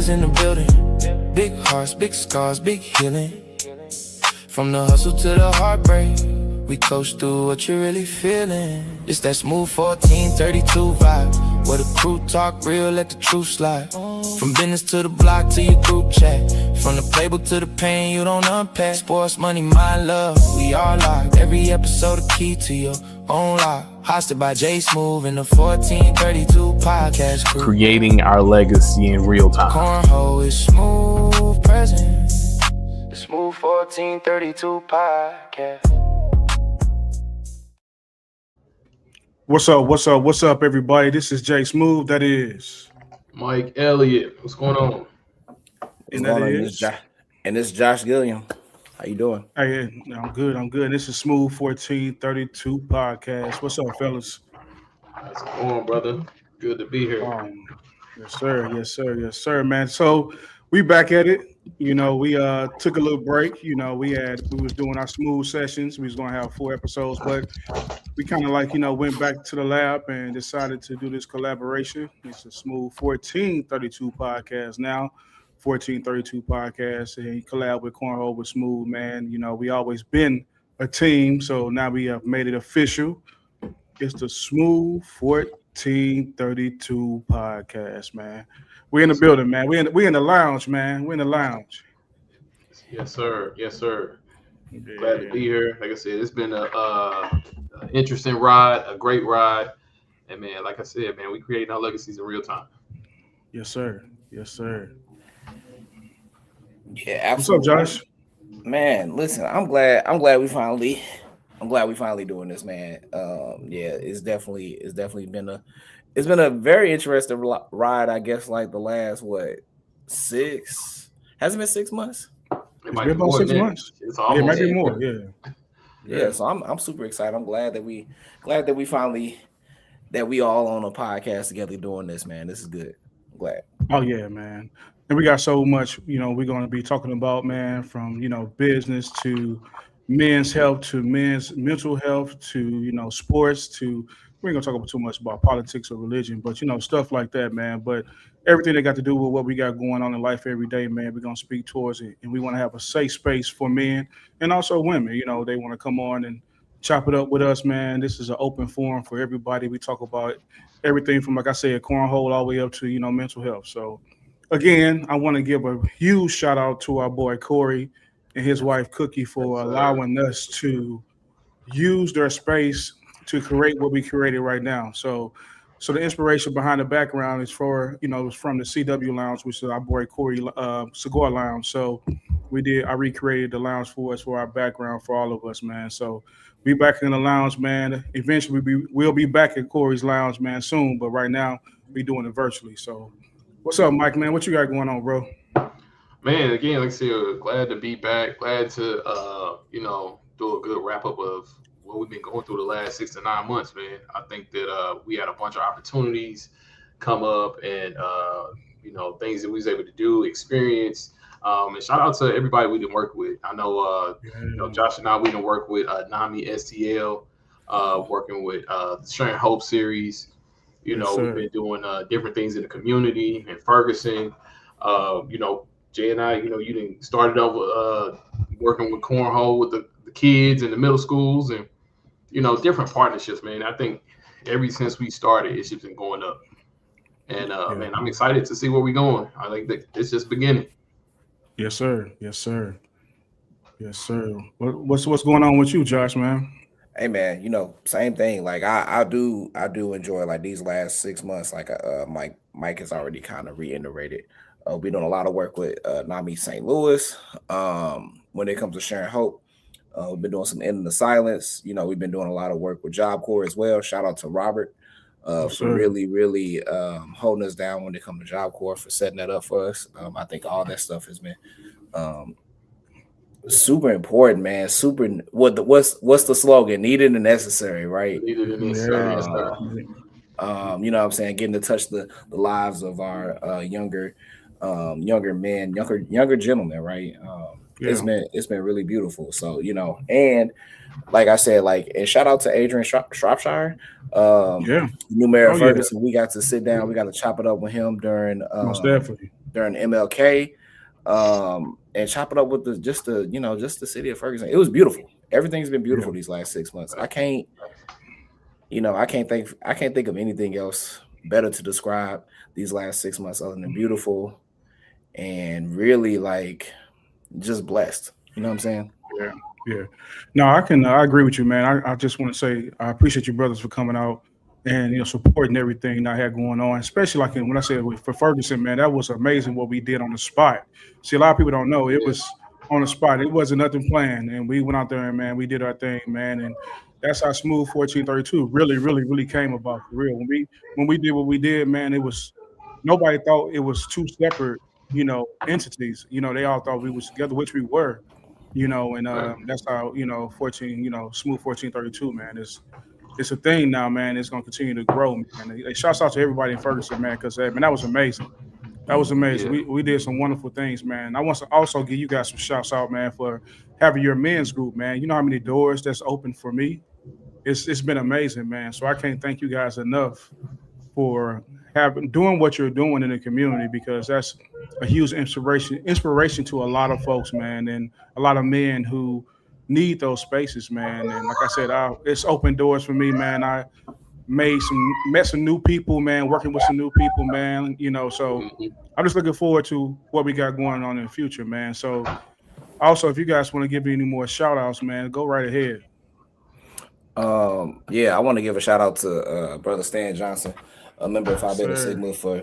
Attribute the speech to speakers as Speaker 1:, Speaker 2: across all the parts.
Speaker 1: killers in the building. Big hearts, big scars, big healing. From the hustle to the heartbreak, we coast through what you're really feeling. It's that smooth 1432 vibe, where the crew talk real, let the truth slide. From business to the block to your group chat, from the playbook to the pain you don't unpack. Sports, money, my love, we all locked. Every episode a key to your own lock. Hosted by J Smooth and the 1432 podcast crew.
Speaker 2: Creating our legacy in real time.
Speaker 1: Cornhole is smooth present. The Smooth 1432 podcast.
Speaker 3: What's up, everybody? This is Jay Smooth. That is
Speaker 4: Mike Elliott. What's going on?
Speaker 3: And that is
Speaker 5: and this is Josh Gilliam. How you doing?
Speaker 3: Hey, I'm good. This is Smooth 1432 podcast. What's up, fellas?
Speaker 4: How's it going, brother? Good to be here.
Speaker 3: Yes, sir, man. So we back at it. You know, we took a little break. You know, we was doing our smooth sessions. We was gonna have 4 episodes, but we kind of went back to the lab and decided to do this collaboration. It's a Smooth 1432 podcast now. 1432 podcast, and he collab with Cornhole with Smooth, man. You know, we always been a team, so now we have made it official. It's the Smooth 1432 podcast, man. We're in the building, man. We in the lounge, man. We're in the lounge.
Speaker 4: Yes, sir. Yeah. Glad to be here. Like I said, it's been a interesting ride, a great ride, and man, like I said, man, we creating our legacies in real time.
Speaker 3: Yes, sir.
Speaker 5: Yeah, absolutely.
Speaker 3: What's up, Josh?
Speaker 5: Man, listen, I'm glad we finally doing this, man. Yeah, it's definitely been a very interesting ride. I guess like the last 6 has it been 6 months?
Speaker 4: It might be about 6 months.
Speaker 3: It might be more.
Speaker 5: Yeah. So I'm super excited. I'm glad that we finally all on a podcast together doing this, man. This is good. I'm glad.
Speaker 3: Oh yeah, man. And we got so much, we're going to be talking about, man, from, business to men's health to men's mental health to, sports to, we ain't going to talk about too much about politics or religion, but, stuff like that, man. But everything that got to do with what we got going on in life every day, man, we're going to speak towards it. And we want to have a safe space for men and also women. They want to come on and chop it up with us, man. This is an open forum for everybody. We talk about everything from, like I said, cornhole all the way up to, mental health. So, again, I want to give a huge shout out to our boy Corey and his wife Cookie for allowing us to use their space to create what we created right now. So the inspiration behind the background is from the CW Lounge, which is our boy Corey Cigar Lounge. So I recreated the lounge for us for our background for all of us, man. So we back in the lounge, man. Eventually we'll be back at Corey's Lounge, man, soon. But right now we're doing it virtually. So. What's up, Mike, man? What you got going on, bro?
Speaker 4: Man, again, like I said, glad to be back. Glad to, do a good wrap-up of what we've been going through the last 6 to 9 months, man. I think that we had a bunch of opportunities come up and, things that we was able to do, experience. And shout out to everybody we didn't work with. I know, Josh and I, we didn't work with NAMI STL, working with the Sharing Hope series. We've been doing different things in the community in Ferguson. Jay and I, you didn't started off working with cornhole with the kids in the middle schools and, different partnerships, man. I think ever since we started, it's just been going up. And, man, I'm excited to see where we're going. I think that it's just beginning.
Speaker 3: Yes, sir. What's going on with you, Josh, man?
Speaker 5: Hey man, same thing. Like I do enjoy like these last 6 months. Like Mike has already kind of reiterated. We're doing a lot of work with NAMI St. Louis. When it comes to Sharing Hope, we've been doing some End in the Silence. We've been doing a lot of work with Job Corps as well. Shout out to Robert for really holding us down when it comes to Job Corps, for setting that up for us. I think all that stuff has been super important, man. What's the slogan? Needed and necessary, right?
Speaker 4: Needed and necessary. Yes, sir.
Speaker 5: You know what I'm saying? Getting to touch the lives of our younger men, younger gentlemen, right? It's been really beautiful. So, and like I said, and shout out to Adrian Shropshire, New Mayor Ferguson. We got to sit down, we got to chop it up with him during
Speaker 3: most definitely
Speaker 5: during MLK, and chop it up with just the city of Ferguson. It was beautiful. Everything's been beautiful these last 6 months. I can't think of anything else better to describe these last 6 months other than beautiful and really like just blessed. You know what I'm saying?
Speaker 3: Yeah. No, I agree with you, man. I just want to say I appreciate you brothers for coming out and supporting everything I had going on, especially like when I said for Ferguson, man, that was amazing what we did on the spot. See, a lot of people don't know it was on the spot. It wasn't nothing planned, and we went out there and man, we did our thing, man, and that's how Smooth 1432 really, really, really came about for real. When we did what we did, man, it was nobody thought it was two separate, entities. They all thought we was together, which we were. And that's how 14, Smooth 1432, man. It's a thing now, man. It's gonna continue to grow, man. And shouts out to everybody in Ferguson, man, because man, that was amazing. That was amazing.
Speaker 4: Yeah.
Speaker 3: We did some wonderful things, man. I want to also give you guys some shouts out, man, for having your men's group, man. You know how many doors that's open for me? It's been amazing, man. So I can't thank you guys enough for doing what you're doing in the community, because that's a huge inspiration to a lot of folks, man, and a lot of men who need those spaces, man. And like I said, it's open doors for me, man. I met some new people, man, working with some new people, man. So I'm just looking forward to what we got going on in the future, man. So also, if you guys want to give any more shout outs, man, go right ahead.
Speaker 5: I want to give a shout out to brother Stan Johnson, a member of Phi Beta Sigma, for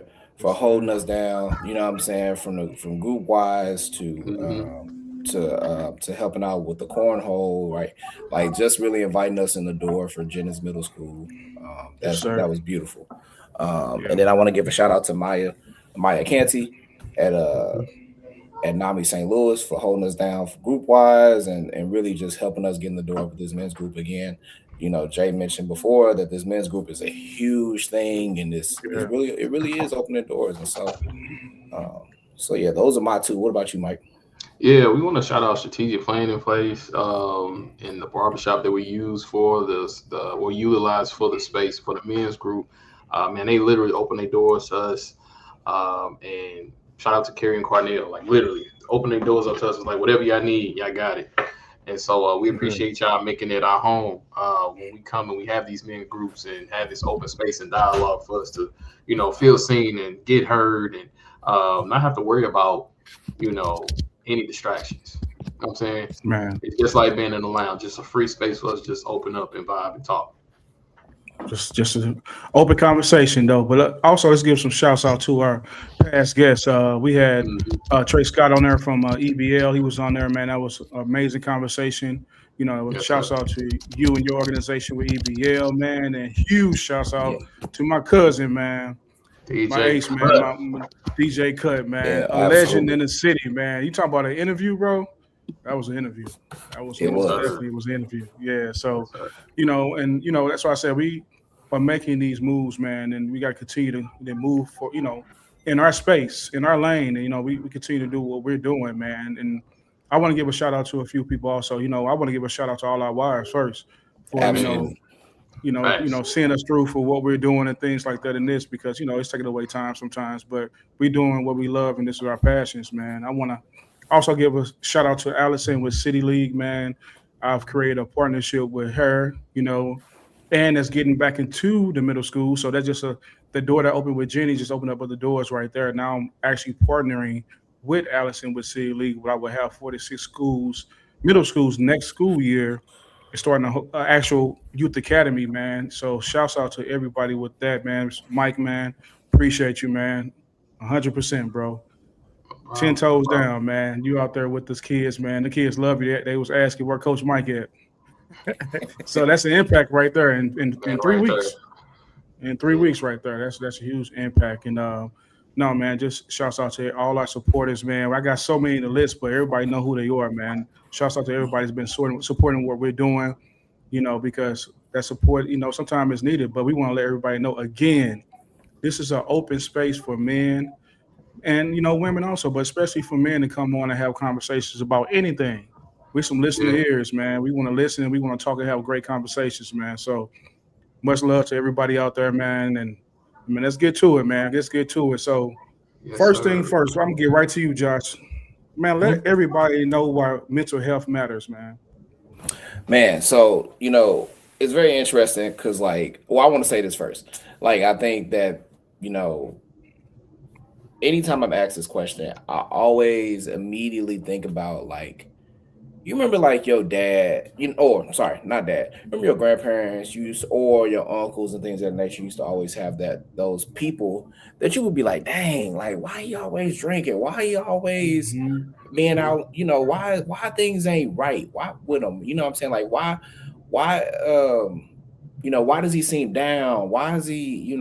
Speaker 5: holding us down. You know what I'm saying, from group wise to helping out with the cornhole, right? Like just really inviting us in the door for Jennings Middle School. That was beautiful. And then I want to give a shout out to Maya Canty at NAMI St. Louis for holding us down group wise and really just helping us get in the door with this men's group again. Jay mentioned before that this men's group is a huge thing, and it really is opening doors. And so yeah, those are my two. What about you, Mike?
Speaker 4: Yeah, we want to shout out Strategic Planning in Place in the barbershop that we use for we utilize for the space for the men's group. Man, they literally open their doors to us. And shout out to Kerry and Cornell, like literally open their doors up to us. It's like, whatever y'all need, y'all got it. And so we appreciate y'all making it our home when we come and we have these men groups and have this open space and dialogue for us to, feel seen and get heard and not have to worry about, any distractions. You know what I'm saying?
Speaker 3: Man,
Speaker 4: it's just like being in the lounge, just a free space for us to just open up and vibe and talk.
Speaker 3: Just an open conversation, though. But also, let's give some shouts out to our past guests. We had Trey Scott on there from EBL. He was on there, man. That was an amazing conversation. Shouts out to you and your organization with EBL, man. And huge shouts out to my cousin, man.
Speaker 4: DJ
Speaker 3: my ace, man. My DJ Cut, man. A legend in the city, man. You talking about an interview, bro? That was an interview. Definitely was an interview. Yeah. So, that's why I said we are making these moves, man, and we got to continue to move for, in our space, in our lane. And, we continue to do what we're doing, man. And I want to give a shout out to a few people also. I want to give a shout out to all our wives first for, seeing us through for what we're doing and things like that in this, because, it's taking away time sometimes, but we're doing what we love and this is our passions, man. I want to also give a shout out to Allison with City League, man. I've created a partnership with her, and that's getting back into the middle school. So that's just the door that opened with Jenny just opened up other doors right there. Now I'm actually partnering with Allison with City League, where I will have 46 schools, middle schools next school year, and starting an actual youth academy, man. So shouts out to everybody with that, man. Mike, man, appreciate you, man. 100%, bro. 10 toes down, man. You out there with those kids, man. The kids love you. They was asking where Coach Mike at. So that's an impact right there in 3 weeks. In 3 weeks right there. That's a huge impact. And no, man, just shouts out to all our supporters, man. I got so many in the list, but everybody know who they are, man. Shouts out to everybody that's been supporting what we're doing, because that support, sometimes is needed. But we want to let everybody know, again, this is an open space for men and, women also, but especially for men to come on and have conversations about anything. We're some listening ears, man. We want to listen and we want to talk and have great conversations, man. So much love to everybody out there, man. And let's get to it, man. Let's get to it. So
Speaker 4: Yes,
Speaker 3: First
Speaker 4: sir.
Speaker 3: thing first, I'm gonna get right to you, Josh. Man, let everybody know why mental health matters, man.
Speaker 5: Man, so it's very interesting because, like, well, I want to say this first. Like, I think that you know, anytime I'm asked this question, I always immediately think about, like, you remember, like, your dad, or sorry, not dad. Remember your grandparents or your uncles and things of that nature used to always have those people that you would be like, dang, like, why you always drinking? Why you always
Speaker 3: Mhm.
Speaker 5: being out? Why things ain't right? Why with them? You know what I'm saying? Like, why, why does he seem down? Why is he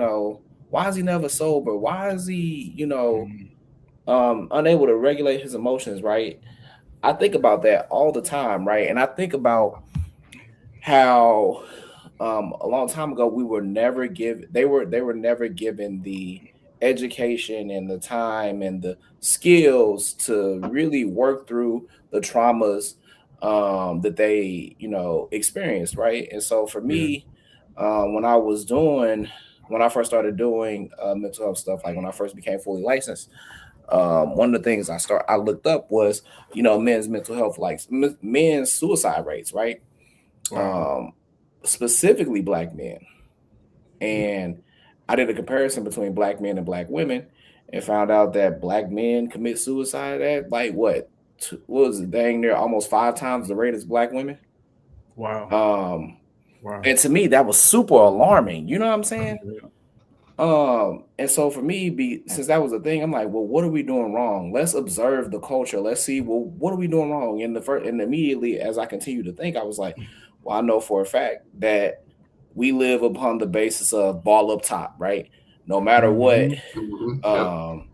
Speaker 5: never sober? Why is he,
Speaker 3: Mhm.
Speaker 5: unable to regulate his emotions, right? I think about that all the time, right? And I think about how a long time ago they were never given the education and the time and the skills to really work through the traumas that they experienced, right? And so for
Speaker 3: Yeah.
Speaker 5: me, when I first started doing mental health stuff, like when I first became fully licensed, one of the things I looked up was men's mental health, like men's suicide rates, right?
Speaker 3: Wow.
Speaker 5: um Specifically black men. And I did a comparison between black men and black women and found out that black men commit suicide at, like, what was it, dang near almost 5 times the rate as black women.
Speaker 3: Wow.
Speaker 5: um
Speaker 3: Wow.
Speaker 5: and to me that was super alarming, you know what I'm saying?
Speaker 3: Yeah.
Speaker 5: And so for me, since that was a thing, I'm like, well, what are we doing wrong? Let's observe the culture. Let's see, well, what are we doing wrong? And immediately as I continue to think, I was like, well, I know for a fact that we live upon the basis of ball up top, right? No matter what,
Speaker 3: Mhm.
Speaker 4: Yep.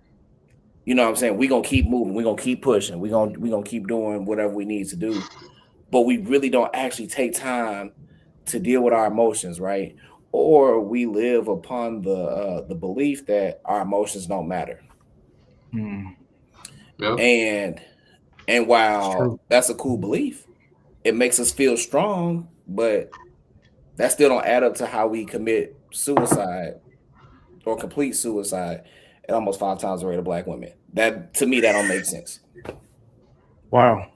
Speaker 5: you know what I'm saying? We're gonna keep moving, we're gonna keep pushing, we're gonna keep doing whatever we need to do. But we really don't actually take time to deal with our emotions, right? Or we live upon the belief that our emotions don't matter.
Speaker 3: Mm.
Speaker 4: Yep.
Speaker 5: And
Speaker 3: It's true.
Speaker 5: while that's a cool belief, it makes us feel strong, but that still don't add up to how we commit suicide or complete suicide at almost 5 times the rate of black women. That, to me, that don't make sense.
Speaker 3: Wow.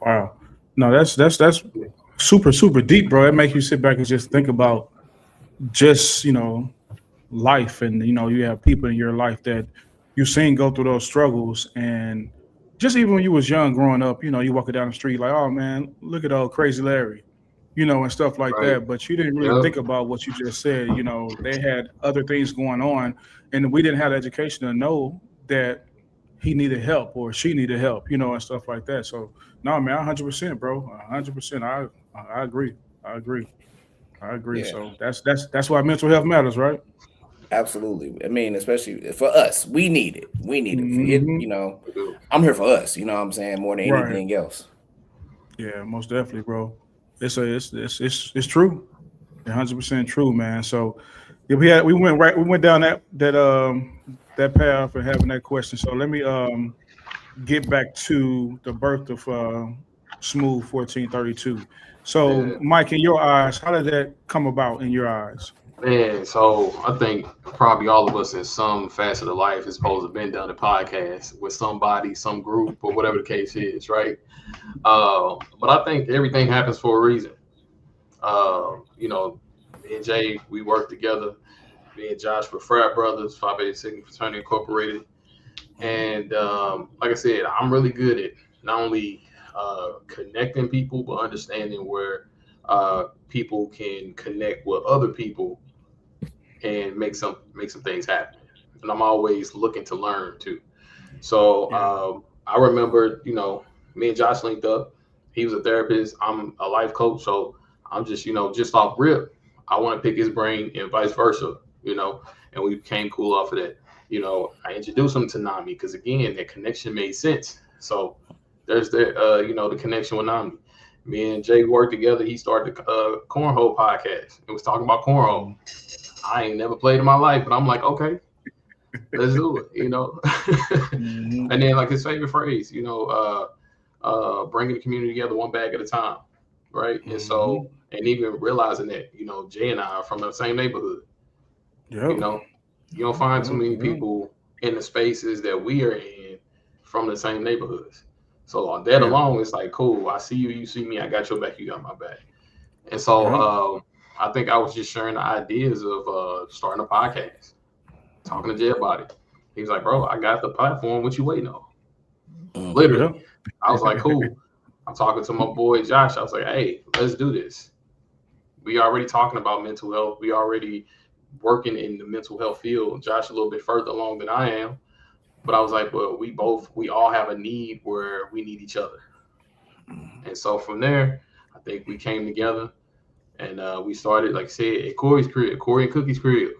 Speaker 3: Wow. No, that's super, super deep, bro. It makes you sit back and just think about just, life. And, you have people in your life that you've seen go through those struggles. And just even when you was young growing up, you walking down the street like, oh man, look at old crazy Larry, and stuff like
Speaker 4: Right.
Speaker 3: that. But you didn't really
Speaker 4: Yep.
Speaker 3: think about what you just said. They had other things going on, and we didn't have the education to know that he needed help or she needed help, and stuff like that. So no, man, 100%, bro, 100%. I agree. I agree. I agree.
Speaker 5: Yeah,
Speaker 3: So that's why mental health matters, right?
Speaker 5: absolutely. I mean, especially for us, we need it. We need it.
Speaker 3: Hmm.
Speaker 4: We do.
Speaker 5: I'm here for us. You know what I'm saying? More than
Speaker 3: Right.
Speaker 5: anything else.
Speaker 3: Yeah, most definitely, bro. It's true. 100% true, man. So yeah, we went down that path and having that question. So let me get back to the birth of Smooth 1432. So
Speaker 4: Yeah.
Speaker 3: Mike, in your eyes, how did that come about in your eyes?
Speaker 4: Man, so I think probably all of us in some facet of life is supposed to have been done a podcast with somebody, some group, or whatever the case is, right? But I think everything happens for a reason. Me and Jay, we work together. Me and Josh were frat brothers, Phi Beta Sigma Fraternity Incorporated. And like I said, I'm really good at not only connecting people, but understanding where people can connect with other people and make some things happen. And I'm always looking to learn too. So
Speaker 3: Yeah.
Speaker 4: I remember, me and Josh linked up. He was a therapist. I'm a life coach. So I'm just, just off rip. I want to pick his brain and vice versa, and we became cool off of that. I introduced him to Nami because again, that connection made sense. So there's the connection with Nami. Me and Jay worked together. He started the cornhole podcast and was talking about cornhole.
Speaker 3: Mhm.
Speaker 4: I ain't never played in my life, but I'm like, okay, let's do it.
Speaker 3: Mhm.
Speaker 4: And then like his favorite phrase, bringing the community together one bag at a time, right? And
Speaker 3: Mhm.
Speaker 4: so, and even realizing that, Jay and I are from the same neighborhood.
Speaker 3: Yep.
Speaker 4: You know, you don't find too
Speaker 3: Yep.
Speaker 4: many
Speaker 3: Yep.
Speaker 4: people in the spaces that we are in from the same neighborhoods. So on that alone, it's like, cool. I see you, you see me. I got your back, you got my back. And so I think I was just sharing the ideas of starting a podcast, talking to Jay about it. He was like, bro, I got the platform. What you waiting on? Literally. I was like, cool. I'm talking to my boy Josh. I was like, hey, let's do this. We already talking about mental health. We already working in the mental health field. Josh a little bit further along than I am. But I was like, well, we all have a need where we need each other. And so from there, I think we came together and we started, like I said, at Corey's crib, Corey and Cookie's crib.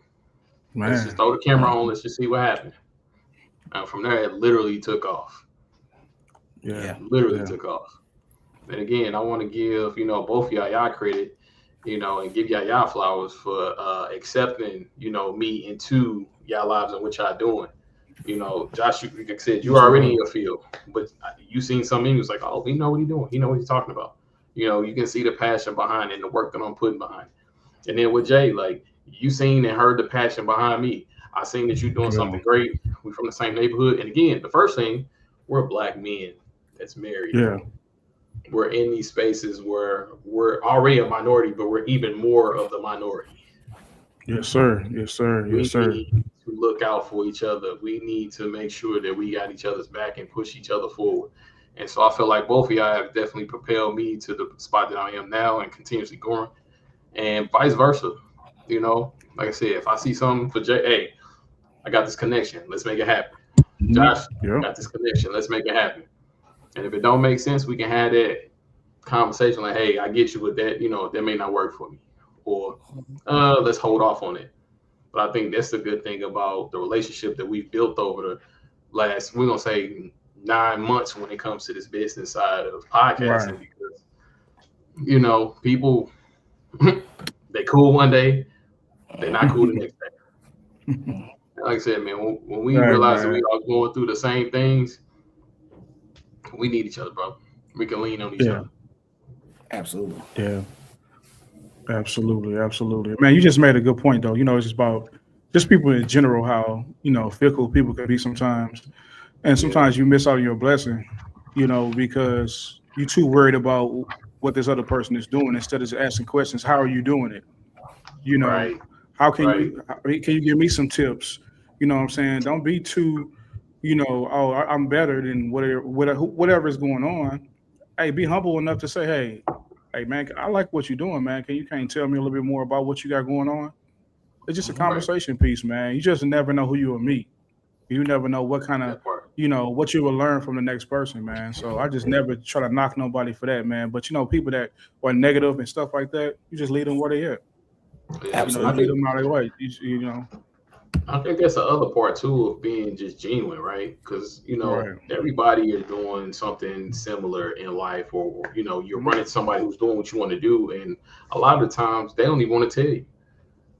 Speaker 4: Man. Let's just throw the camera on. Let's just see what happened. And from there, it literally took off. Literally took off. And again, I want to give, both y'all credit, and give y'all flowers for accepting, me into y'all lives and what y'all doing. Josh, like I said, you already in your field, but you seen something, he was like, oh, he know what he's doing. He know what he's talking about. You can see the passion behind it and the work that I'm putting behind it. And then with Jay, like, you seen and heard the passion behind me. I seen that you're doing something great. We're from the same neighborhood. And again, the first thing, we're black men that's married. Yeah. We're in these spaces where we're already a minority, but we're even more of the minority.
Speaker 3: Yes, sir. Yes, sir. Yes, sir.
Speaker 4: We need to look out for each other. We need to make sure that we got each other's back and push each other forward. And so I feel like both of y'all have definitely propelled me to the spot that I am now and continuously going, and vice versa. Like I said, if I see something for Jay, hey, I got this connection. Let's make it happen. Josh, got this connection. Let's make it happen. And if it don't make sense, we can have that conversation like, hey, I get you with that. That may not work for me. Or let's hold off on it. But I think that's the good thing about the relationship that we've built over the last, we're going to say 9 months when it comes to this business side of podcasting. Right. Because, people, they cool one day, they're not cool the next day. Like I said, man, when we realize that we are going through the same things, we need each other, bro. We can lean on each other.
Speaker 5: Absolutely.
Speaker 3: Yeah. Absolutely. Absolutely. Man, you just made a good point, though. It's just about just people in general, how, fickle people can be sometimes. And sometimes you miss out on your blessing, because you're too worried about what this other person is doing instead of just asking questions. How are you doing it? How can you give me some tips? You know what I'm saying? Don't be too, oh, I'm better than whatever is going on. Hey, be humble enough to say, hey, man, I like what you're doing, man. Can you tell me a little bit more about what you got going on? It's just a conversation piece, man. You just never know who you will meet. You never know what kind of, what you will learn from the next person, man. So I just never try to knock nobody for that, man. But, people that are negative and stuff like that, you just leave them where they at.
Speaker 5: Absolutely.
Speaker 3: Leave them out of their way,
Speaker 4: I think that's the other part, too, of being just genuine, right? Because, everybody is doing something similar in life, or, you're running somebody who's doing what you want to do. And a lot of the times they don't even want to tell you.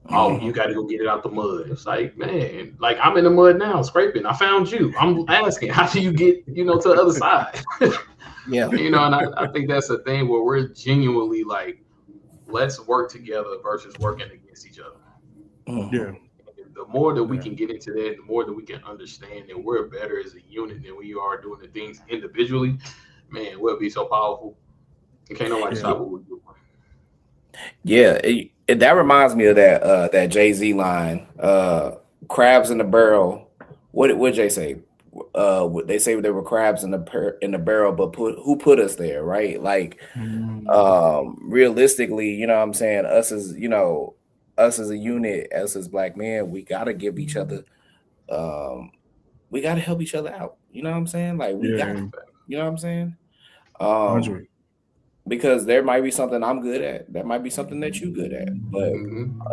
Speaker 4: Oh, you got to go get it out the mud. It's like, man, like I'm in the mud now, scraping. I found you. I'm asking, how do you get, to the other side? And I think that's a thing where we're genuinely like, let's work together versus working against each other.
Speaker 3: Yeah.
Speaker 4: The more that we can get into that, the more that we can understand that we're better as a unit than we are doing the things individually, man, we'll be so powerful. And can't nobody stop what we're doing.
Speaker 5: Yeah, that reminds me of that Jay-Z line, crabs in the barrel. What Jay say? They say there were crabs in the barrel, but who put us there, right? Like, realistically, you know what I'm saying? Us as a unit, us as black men, we gotta give each other, we gotta help each other out. You know what I'm saying? Like, we got, you know what I'm saying? Because there might be something I'm good at, there might be something that you good at, but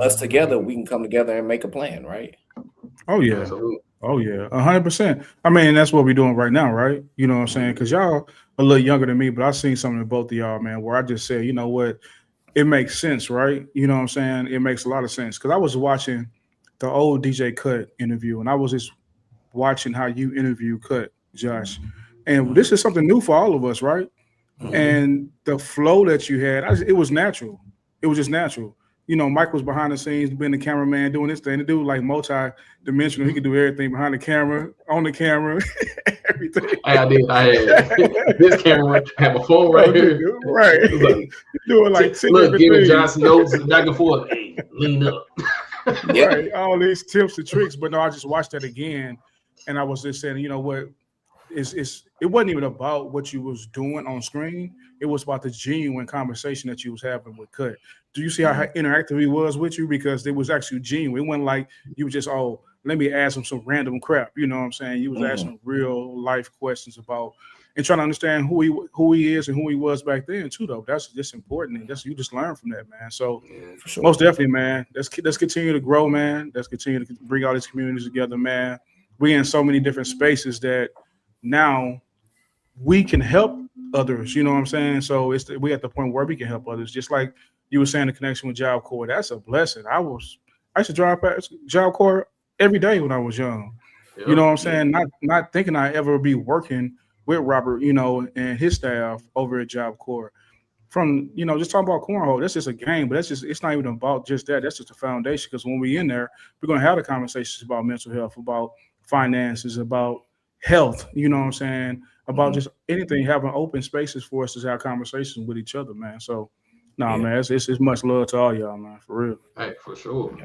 Speaker 5: us together, we can come together and make a plan, right?
Speaker 3: Oh yeah. Absolutely. Oh yeah, 100%. I mean, that's what we're doing right now, right? You know what I'm saying? Because y'all a little younger than me, but I've seen something in both of y'all, man, where I just said, you know what, it makes sense, right? You know what I'm saying? It makes a lot of sense. Because I was watching the old DJ Cut interview, and I was just watching how you interview Cut, Josh. And this is something new for all of us, right? And the flow that you had, it was natural. It was just natural. you know, Mike was behind the scenes, being the cameraman, doing this thing. The dude like multi-dimensional. He could do everything behind the camera, on the camera, everything.
Speaker 4: I had this camera, I have a phone right here.
Speaker 3: Right. Doing like 10
Speaker 4: look,
Speaker 3: different
Speaker 4: giving
Speaker 3: things.
Speaker 4: Johnson notes back and forth. Hey, lean up.
Speaker 3: Right. All these tips and tricks. But no, I just watched that again, and I was just saying, you know what? It wasn't even about what you was doing on screen. It was about the genuine conversation that you was having with Cut. Do you see how interactive he was with you? Because it was actually genuine. It wasn't like you were just, oh, let me ask him some random crap. You know what I'm saying? You was asking real life questions about and trying to understand who he is and who he was back then too, though. That's just important. And you just learn from that, man. So
Speaker 5: For sure.
Speaker 3: most definitely, man. Let's continue to grow, man. Let's continue to bring all these communities together, man. We're in so many different spaces that now we can help others. You know what I'm saying? So we at the point where we can help others. Just like you were saying, the connection with Job Corps, that's a blessing. I used to drive past Job Corps every day when I was young. You know what I'm saying? Not thinking I'd ever be working with Robert, you know, and his staff over at Job Corps. From, you know, just talking about cornhole, that's just a game, but it's not even about just that. That's just a foundation, because when we in there, we're going to have the conversations about mental health, about finances, about health, you know what I'm saying, about just anything, having open spaces for us to have conversations with each other, man. So, man, it's much love to all y'all, man, for real.
Speaker 4: Hey, for sure.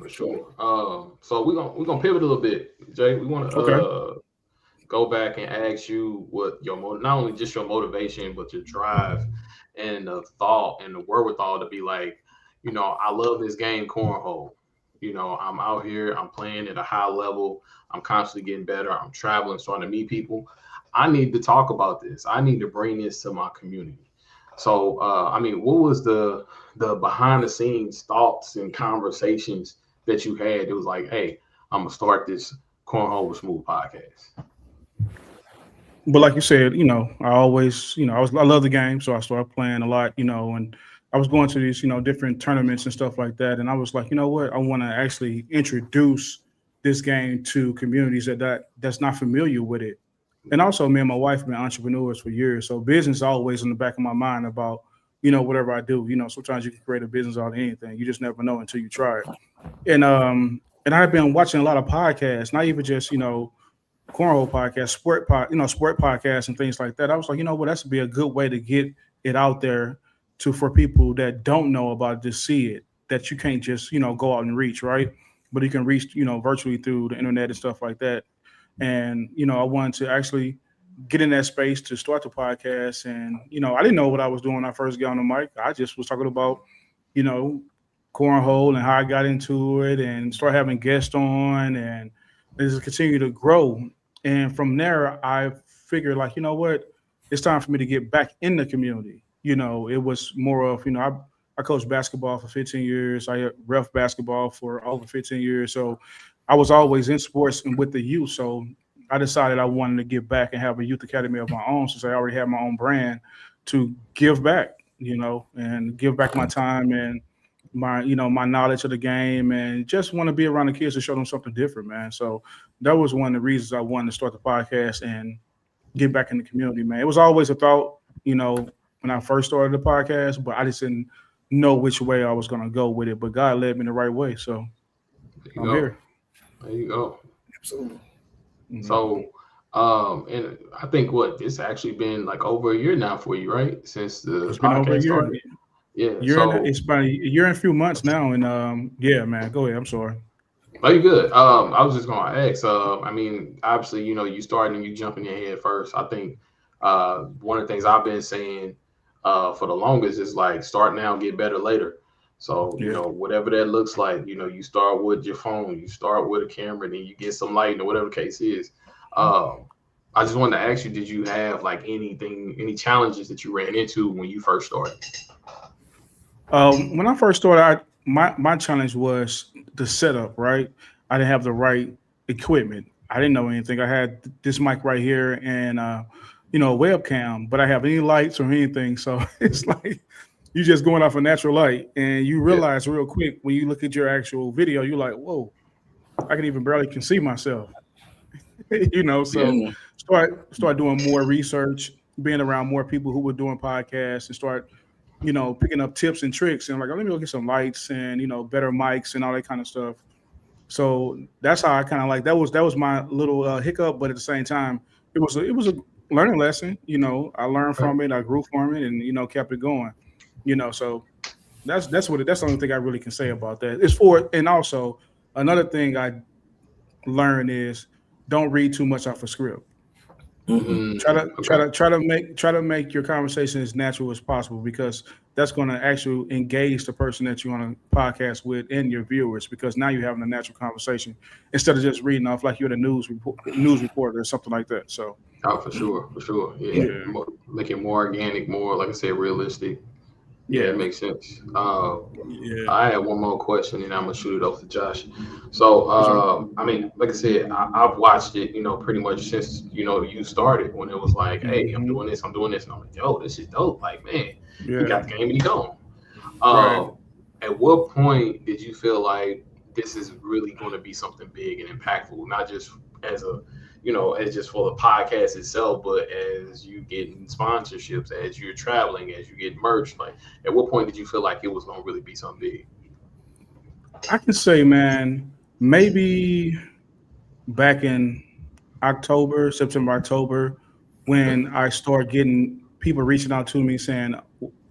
Speaker 4: So we're gonna pivot a little bit, Jay. We want to go back and ask you what your not only just your motivation, but your drive and the thought and the wherewithal to be like, you know, I love this game, cornhole. You know, I'm out here, I'm playing at a high level, I'm constantly getting better, I'm traveling, starting to meet people. I need to talk about this. I need to bring this to my community. So, I mean, what was the behind the scenes thoughts and conversations that you had? It was like, hey, I'm gonna start this Cornhole with Smooth podcast.
Speaker 3: But like you said, you know, I always, you know, I love the game, so I started playing a lot, you know, and I was going to these, you know, different tournaments and stuff like that, and I was like, you know what, I want to actually introduce this game to communities that's not familiar with it. And also, me and my wife have been entrepreneurs for years, so business is always in the back of my mind about, you know, whatever I do. You know, sometimes you can create a business out of anything. You just never know until you try it. And I've been watching a lot of podcasts, not even just, you know, cornhole podcasts, sport podcasts and things like that. I was like, you know what, that's be a good way to get it out there for people that don't know about it to see it, that you can't just, you know, go out and reach, right? But you can reach, you know, virtually through the internet and stuff like that. And, you know, I wanted to actually get in that space to start the podcast. And, you know, I didn't know what I was doing when I first got on the mic. I just was talking about, you know, cornhole and how I got into it and start having guests on and just continue to grow. And from there, I figured, like, you know what, it's time for me to get back in the community. You know, it was more of, you know, I coached basketball for 15 years. I ref basketball for over 15 years. So I was always in sports and with the youth. So I decided I wanted to give back and have a youth academy of my own, since I already had my own brand, to give back, you know, and give back my time and my, you know, my knowledge of the game, and just want to be around the kids to show them something different, man. So that was one of the reasons I wanted to start the podcast and get back in the community, man. It was always a thought, you know, when I first started the podcast, but I just didn't know which way I was going to go with it. But God led me the right way. So I'm here.
Speaker 4: There you go.
Speaker 5: Absolutely.
Speaker 3: Mm-hmm.
Speaker 4: So, and I think it's actually been like over a year now for you, right? Since the
Speaker 3: it's been over a year.
Speaker 4: Started. Yeah.
Speaker 3: It's about a year and a few months now. And yeah, man, go ahead. I'm sorry.
Speaker 4: Oh, you good. I was just gonna ask. I mean, obviously, you know, you started and you jumping in head first. I think one of the things I've been saying for the longest is like start now, get better later. So, you know, whatever that looks like, you know, you start with your phone, you start with a camera, then you get some lighting or whatever the case is. I just wanted to ask you, did you have like any challenges that you ran into when you first started?
Speaker 3: When I first started, my challenge was the setup, right? I didn't have the right equipment. I didn't know anything. I had this mic right here and, you know, a webcam, but I have any lights or anything. So it's like you just going off a natural light, and you realize real quick when you look at your actual video, you're like, whoa, I can even barely see myself. You know, so start doing more research, being around more people who were doing podcasts, and start picking up tips and tricks, and I'm like, oh, let me go get some lights and better mics and all that kind of stuff. So that's how I kind of like that was my little hiccup, but at the same time, it was a learning lesson. I learned from it, I grew from it, and kept it going. So that's that's the only thing I really can say about that. And also another thing I learned is don't read too much off a script.
Speaker 4: Mm-hmm.
Speaker 3: Try to make your conversation as natural as possible, because that's going to actually engage the person that you want to podcast with and your viewers, because now you're having a natural conversation instead of just reading off like you're the news reporter or something like that. So
Speaker 4: for sure. Yeah. Make it more organic, more, like I said, realistic. Yeah, it makes sense. I have one more question, and I'm gonna shoot it over to Josh. So, I mean, like I said, I've watched it, pretty much since you started, when it was like, hey, I'm doing this, and I'm like, yo, this is dope. Like, man, you got the game and you don't. At what point did you feel like this is really going to be something big and impactful, not just as as just for the podcast itself, but as you getting sponsorships, as you're traveling, as you get merch? Like, at what point did you feel like it was going to really be something big?
Speaker 3: I can say, man, maybe back in September, October, when I started getting people reaching out to me saying,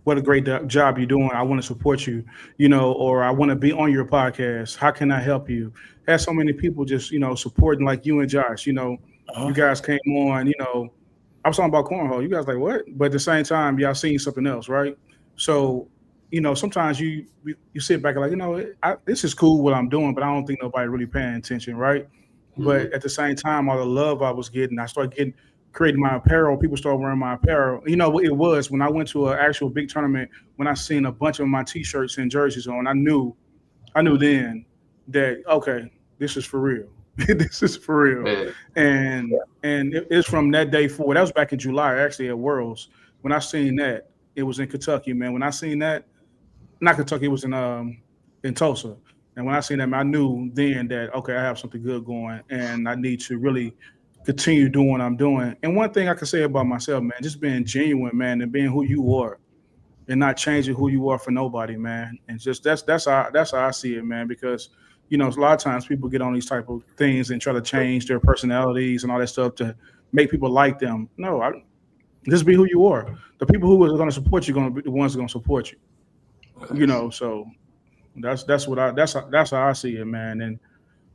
Speaker 3: what a great job you're doing. I want to support you, or I want to be on your podcast. How can I help you? Had so many people just, supporting, like you and Josh, you guys came on, I was talking about cornhole. You guys like, what? But at the same time, y'all seen something else, right? So, sometimes you sit back and like, this is cool what I'm doing, but I don't think nobody really paying attention, right? Mm-hmm. But at the same time, all the love I was getting, I started creating my apparel. People started wearing my apparel. It was when I went to an actual big tournament, when I seen a bunch of my T-shirts and jerseys on, I knew then that, okay, this is for real. This is for real. Man. And it's from that day forward. That was back in July, actually, at Worlds. When I seen that, it was in Kentucky, man. When I seen that, not Kentucky, it was in Tulsa. And when I seen that, man, I knew then that, okay, I have something good going, and I need to really continue doing what I'm doing. And one thing I can say about myself, man, just being genuine, man, and being who you are, and not changing who you are for nobody, man. And just that's how I see it, man. Because a lot of times people get on these type of things and try to change their personalities and all that stuff to make people like them. No, just be who you are. The people who are going to support you are going to be the ones who are going to support you. So that's how I see it, man. And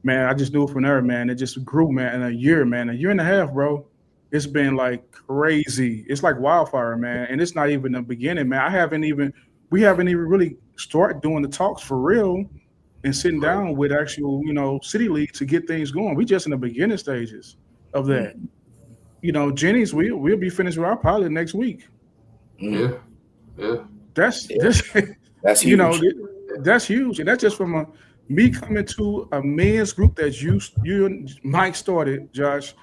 Speaker 3: man, I just knew it from there, man. It just grew, man. In a year and a half, bro. It's been like crazy. It's like wildfire, man. And it's not even the beginning, man. We haven't even really started doing the talks for real and sitting down with actual, city league to get things going. We just in the beginning stages of that. Jenny's, we'll be finished with our pilot next week.
Speaker 4: Yeah.
Speaker 3: That's huge. That's huge. And that's just from me coming to a men's group that you and Mike started, Josh,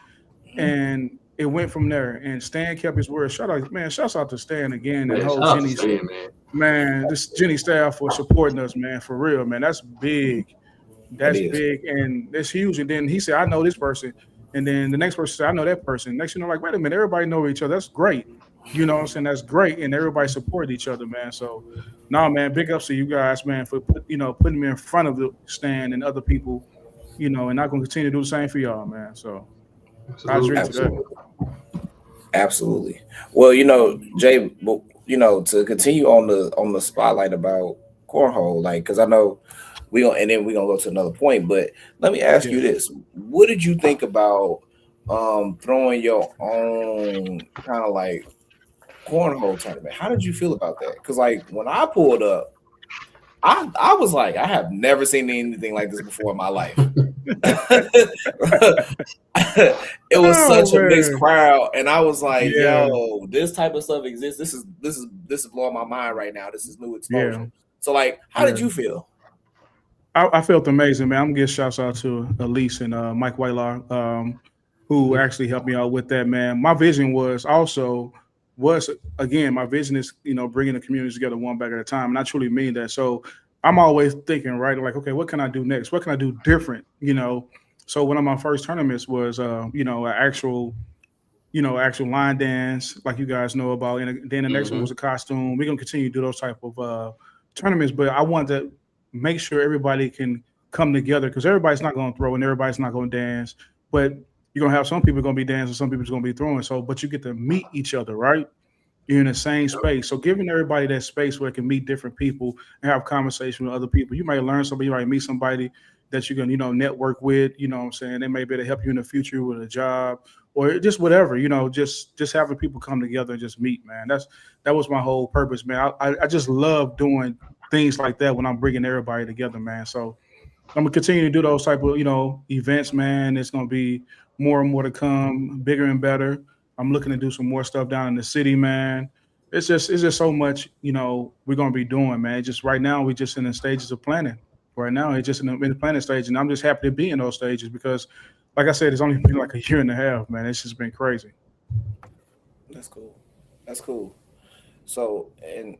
Speaker 3: and it went from there. And Stan kept his word. Shouts out to Stan again and the whole Jenny, man. This Jenny staff for supporting us, man, for real, man. That's big. That's big, and that's huge. And then he said, I know this person. And then the next person said, I know that person. Next, like, wait a minute, everybody know each other. That's great. You know what I'm saying? That's great. And everybody support each other, man. So, no, man, big ups to you guys, man, for putting me in front of the stand and other people, and I'm going to continue to do the same for y'all, man. So, I agree to that.
Speaker 5: Absolutely. Well, Jay, to continue on the spotlight about cornhole, like, because I know we're going to go to another point, but let me ask you this. What did you think about throwing your own kind of like cornhole tournament? How did you feel about that? Because like when I pulled up, I was like, I have never seen anything like this before in my life. It was such a mixed crowd, and I was like, yo, this type of stuff exists. This is blowing my mind right now. This is new exposure. Yeah. So like, how did you feel?
Speaker 3: I felt amazing, man. I'm gonna give shouts out to Elise and Mike Whitelar, who actually helped me out with that, man. My vision was again, my vision is, bringing the communities together one bag at a time. And I truly mean that. So I'm always thinking, right, like, okay, what can I do next? What can I do different? So one of my first tournaments was, an actual actual line dance, like you guys know about. And then the next one
Speaker 4: Mm-hmm.
Speaker 3: was a costume. We're gonna continue to do those type of tournaments, but I want to make sure everybody can come together because everybody's not gonna throw and everybody's not gonna dance, but you're gonna have some people gonna be dancing, some people's gonna be throwing. So, but you get to meet each other, right? You're in the same space. So giving everybody that space where they can meet different people and have conversation with other people. You might learn somebody, you might meet somebody that you can, network with, what I'm saying? They may be able to help you in the future with a job or just whatever, just having people come together and just meet, man. That was my whole purpose, man. I just love doing things like that when I'm bringing everybody together, man. So I'm gonna continue to do those type of, events, man. It's gonna be more and more to come, bigger and better. I'm looking to do some more stuff down in the city, man. It's just so much, we're gonna be doing, man. Just right now, we're just in the stages of planning. Right now, it's just in the planning stage, and I'm just happy to be in those stages because, like I said, it's only been like a year and a half, man. It's just been crazy.
Speaker 5: That's cool. That's cool. So and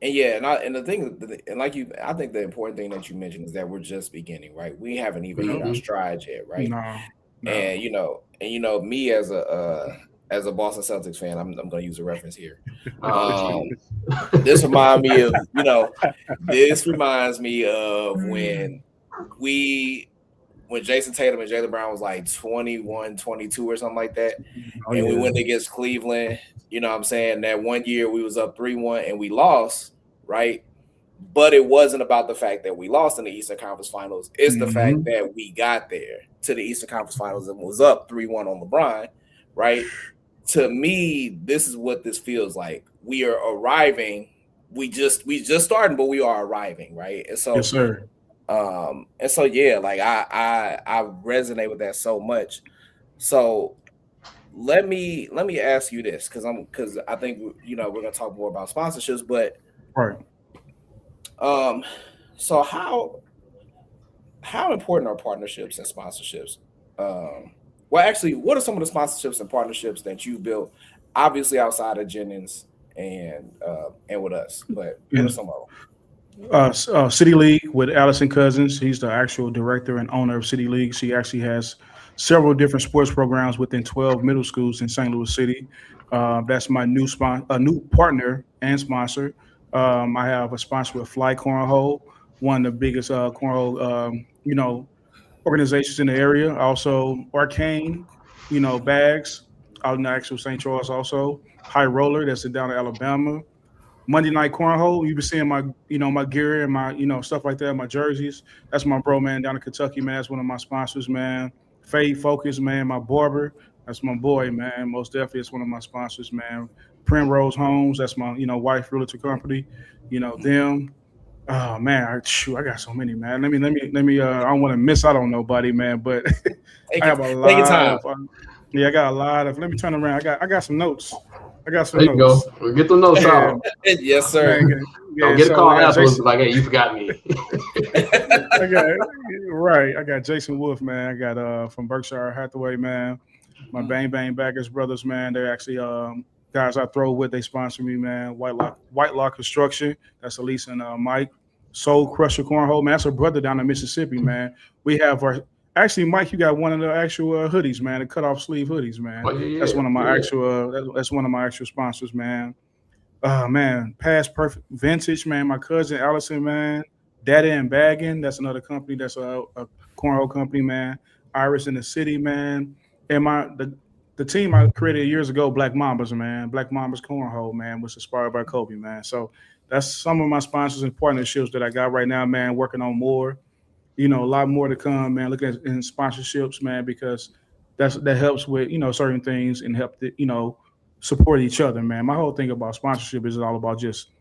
Speaker 5: yeah, and the thing, and like you, I think the important thing that you mentioned is that we're just beginning, right? We haven't even hit our
Speaker 4: Mhm.
Speaker 5: stride yet, right?
Speaker 3: No, no.
Speaker 5: Me as a Boston Celtics fan, I'm going to use a reference here.
Speaker 4: Oh,
Speaker 5: This remind me of, this reminds me of when Jason Tatum and Jaylen Brown was like 21, 22 or something like that.
Speaker 3: Oh,
Speaker 5: And we
Speaker 3: yeah.
Speaker 5: went against Cleveland. You know what I'm saying? That one year we was up 3-1 and we lost, right? But it wasn't about the fact that we lost in the Eastern Conference Finals. It's the fact that we got there to the Eastern Conference Finals and was up 3-1 on LeBron, right? To me, this is what this feels like. We are arriving. We just starting, but we are arriving, right? And so,
Speaker 3: Yes, sir.
Speaker 5: yeah, like I resonate with that so much. So let me ask you this because I think we're gonna talk more about sponsorships, but
Speaker 3: Right.
Speaker 5: so how important are partnerships and sponsorships? Well, actually, what are some of the sponsorships and partnerships that you built? Obviously, outside of Jennings and with us, but what are some of them?
Speaker 3: City League with Allison Cousins. He's the actual director and owner of City League. She actually has several different sports programs within 12 middle schools in St. Louis City. That's my new new partner and sponsor. I have a sponsor with Fly Cornhole, one of the biggest cornhole, organizations in the area. Also, Arcane, bags out in the actual St. Charles. Also, High Roller, that's down in Alabama. Monday Night Cornhole. You've been seeing my gear and my, stuff like that, my jerseys. That's my bro, man, down in Kentucky, man. That's one of my sponsors, man. Fade Focus, man, my barber. That's my boy, man. Most definitely, it's one of my sponsors, man. Primrose Homes. That's my, wife realtor company. Them. Oh man, I got so many, man. Let me. I don't want to miss out on nobody, man. But I have a
Speaker 5: Take your time.
Speaker 3: lot of. I got a lot of. Let me turn around. I got some notes. I got some
Speaker 4: there you go.
Speaker 3: notes.
Speaker 4: We'll get the notes out.
Speaker 5: Yes, sir.
Speaker 3: Man,
Speaker 4: Don't get a call afterwards
Speaker 3: Jason,
Speaker 4: like, hey, you forgot me.
Speaker 3: I got Jason Wolf, man. I got from Berkshire Hathaway, man. My Bang Bang Baggers brothers, man. They're actually guys I throw with. They sponsor me, man. White Lock Construction. That's Elise and Mike. Soul Crusher Cornhole, man. That's a brother down in Mississippi, man. We have actually, Mike, you got one of the actual hoodies, man. The cut off sleeve hoodies, man.
Speaker 4: Oh, yeah,
Speaker 3: That's one of my
Speaker 4: yeah.
Speaker 3: actual. That's one of my actual sponsors, man. Man, Past Perfect Vintage, man. My cousin Allison, man. Daddy and Bagging. That's another company. That's a cornhole company, man. Iris in the City, man. And the team I created years ago, Black Mambas, man. Black Mambas Cornhole, man, was inspired by Kobe, man. So that's some of my sponsors and partnerships that I got right now, man. Working on more, a lot more to come, man. Looking at in sponsorships, man, because that helps with certain things and help support each other, man. My whole thing about sponsorship is all about just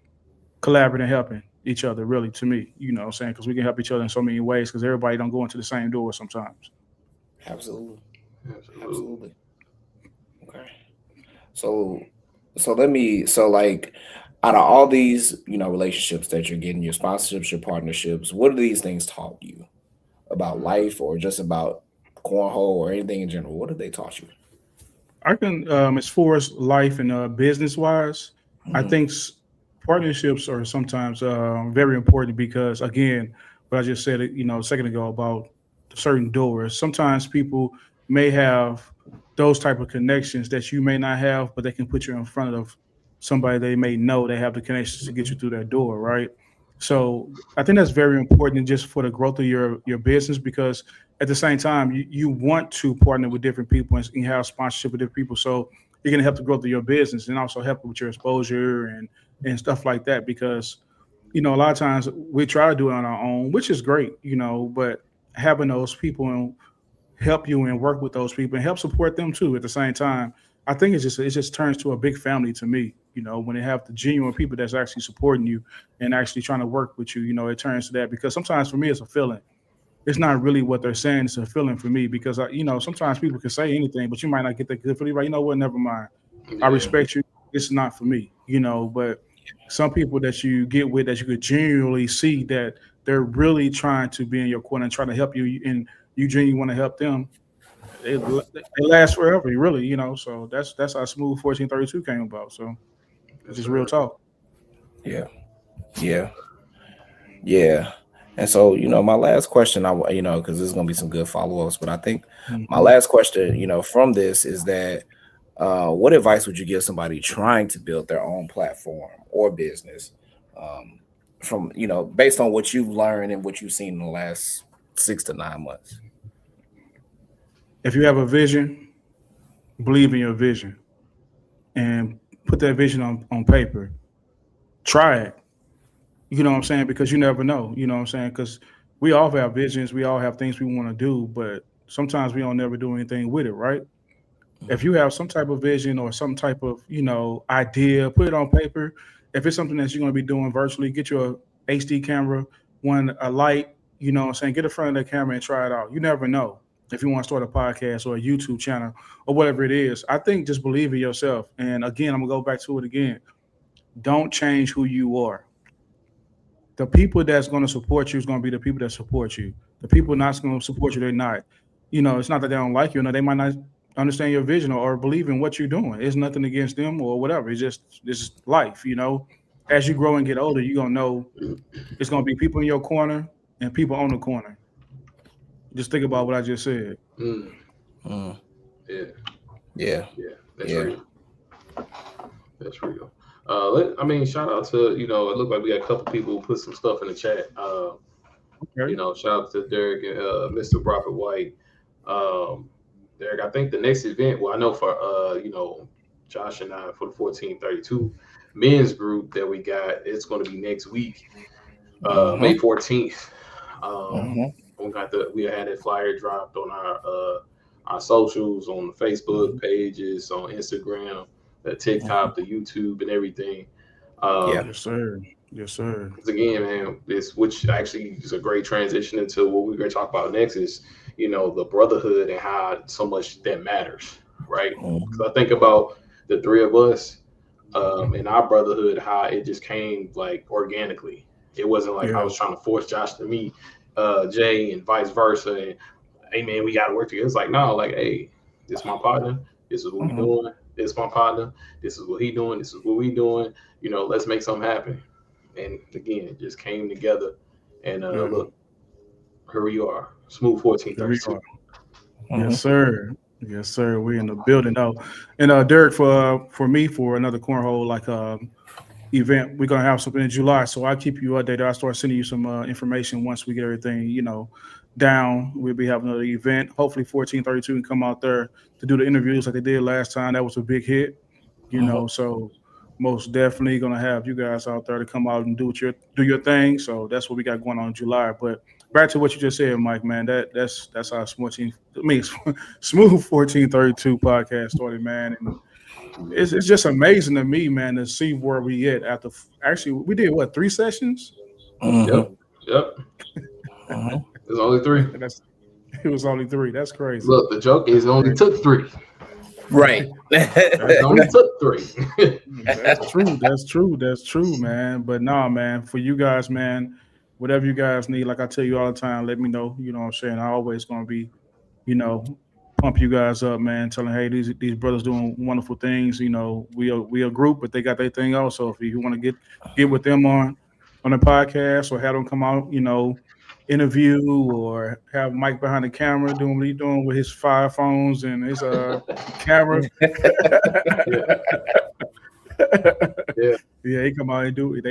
Speaker 3: collaborating and helping each other, really, to me. You know what I'm saying? Because we can help each other in so many ways because everybody don't go into the same door sometimes.
Speaker 5: Absolutely. Okay. So like out of all these, relationships that you're getting, your sponsorships, your partnerships, what do these things taught you about life or just about cornhole or anything in general? What have they taught you?
Speaker 3: I can, as far as life and business wise, I think partnerships are sometimes very important because, again, what I just said, a second ago about certain doors. Sometimes people may have those type of connections that you may not have, but they can put you in front of somebody they may know they have the connections to get you through that door, right? So I think that's very important just for the growth of your business, because at the same time you want to partner with different people and have sponsorship with different people. So you're gonna help the growth of your business and also help with your exposure and stuff like that. Because a lot of times we try to do it on our own, which is great, but having those people and help you and work with those people and help support them too at the same time. I think it just turns to a big family to me. When they have the genuine people that's actually supporting you and actually trying to work with you, it turns to that. Because sometimes for me it's a feeling. It's not really what they're saying; it's a feeling for me. Because sometimes people can say anything, but you might not get that good feeling. Right? You know what? Never mind. I respect you. It's not for me. But some people that you get with that you could genuinely see that they're really trying to be in your corner and trying to help you, and you genuinely want to help them. They last forever, really. So that's how Smooth 1432 came about. So it's just real talk.
Speaker 5: Yeah, yeah, yeah. And so, my last question, because there's gonna be some good follow-ups, but I think my last question, from this is that, what advice would you give somebody trying to build their own platform or business, from based on what you've learned and what you've seen in the last 6 to 9 months?
Speaker 3: If you have a vision, believe in your vision and put that vision on paper. Try it. You know what I'm saying? Because you never know. You know what I'm saying? Because we all have visions. We all have things we want to do, but sometimes we don't never do anything with it, right? If you have some type of vision or some type of, idea, put it on paper. If it's something that you're going to be doing virtually, get you a HD camera, a light, what I'm saying? Get in front of the camera and try it out. You never know if you want to start a podcast or a YouTube channel or whatever it is. I think just believe in yourself. And again, I'm going to go back to it again. Don't change who you are. The people that's going to support you is going to be the people that support you. The people not going to support you, they're not. It's not that they don't like you. They might not understand your vision or believe in what you're doing. It's nothing against them or whatever. It's just life, As you grow and get older, you're going to know it's going to be people in your corner and people on the corner. Just think about what I just said.
Speaker 5: Yeah.
Speaker 4: That's real. That's real. Shout out to, it looked like we got a couple people who put some stuff in the chat.
Speaker 3: Okay.
Speaker 4: Shout out to Derek and Mr. Robert White. Derek, I think the next event, I know for, Josh and I for the 1432 men's group that we got, it's going to be next week, May 14th. We had that flyer dropped on our socials, on the Facebook pages, on Instagram, the TikTok, the YouTube, and everything.
Speaker 3: Yes, sir. Yes, sir.
Speaker 4: Again, man, which actually is a great transition into what we're going to talk about next is, the brotherhood and how so much that matters, right? Because I think about the three of us in our brotherhood, how it just came like organically. It wasn't like I was trying to force Josh to meet Jay and vice versa. And hey, man, we got to work together. It's like, no, like, hey, this is my partner. This is what we doing. This is my partner. This is what he doing. This is what we doing. Let's make something happen. And again, it just came together. And look, here we are. Smooth 1432.
Speaker 3: Yes, sir. Yes, sir. We're in the building now. And Derek, for me, for another cornhole event, we're gonna have something in July. So I'll keep you updated. I'll start sending you some information once we get everything, down. We'll be having another event. Hopefully 1432 can come out there to do the interviews like they did last time. That was a big hit, so most definitely gonna have you guys out there to come out and do your thing. So that's what we got going on in July. But back to what you just said, Mike, man, that's our Smooth 1432 podcast started, man. And it's just amazing to me, man, to see where we at after. Actually, we did 3 sessions?
Speaker 4: Yep. There's only 3.
Speaker 3: It was only 3. That's crazy.
Speaker 4: Look, the joke is it only took 3.
Speaker 5: Right.
Speaker 4: It only took 3.
Speaker 3: That's true, man. But nah, man, for you guys, man, whatever you guys need, like I tell you all the time, let me know. You know what I'm saying? I always gonna be, pump you guys up, man, telling, hey, these brothers doing wonderful things. We a group, but they got their thing also. If you want to get with them on the podcast or have them come out, interview or have Mike behind the camera doing what he's doing with his 5 phones and his camera.
Speaker 4: Yeah, yeah.
Speaker 3: Yeah, he come out and do it.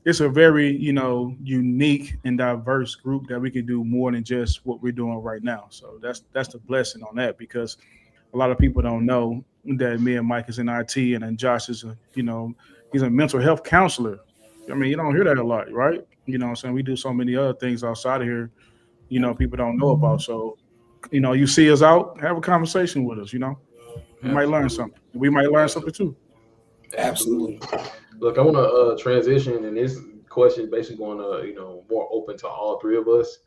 Speaker 3: It's a very, unique and diverse group that we can do more than just what we're doing right now. So that's the blessing on that, because a lot of people don't know that me and Mike is in IT, and then Josh is he's a mental health counselor. I mean, you don't hear that a lot, right? You know what I'm saying? We do so many other things outside of here, people don't know about. So, you see us out, have a conversation with us, You might learn something. We might learn something too.
Speaker 5: Absolutely.
Speaker 4: Look, I want to transition, and this question is basically going to, more open to all three of us.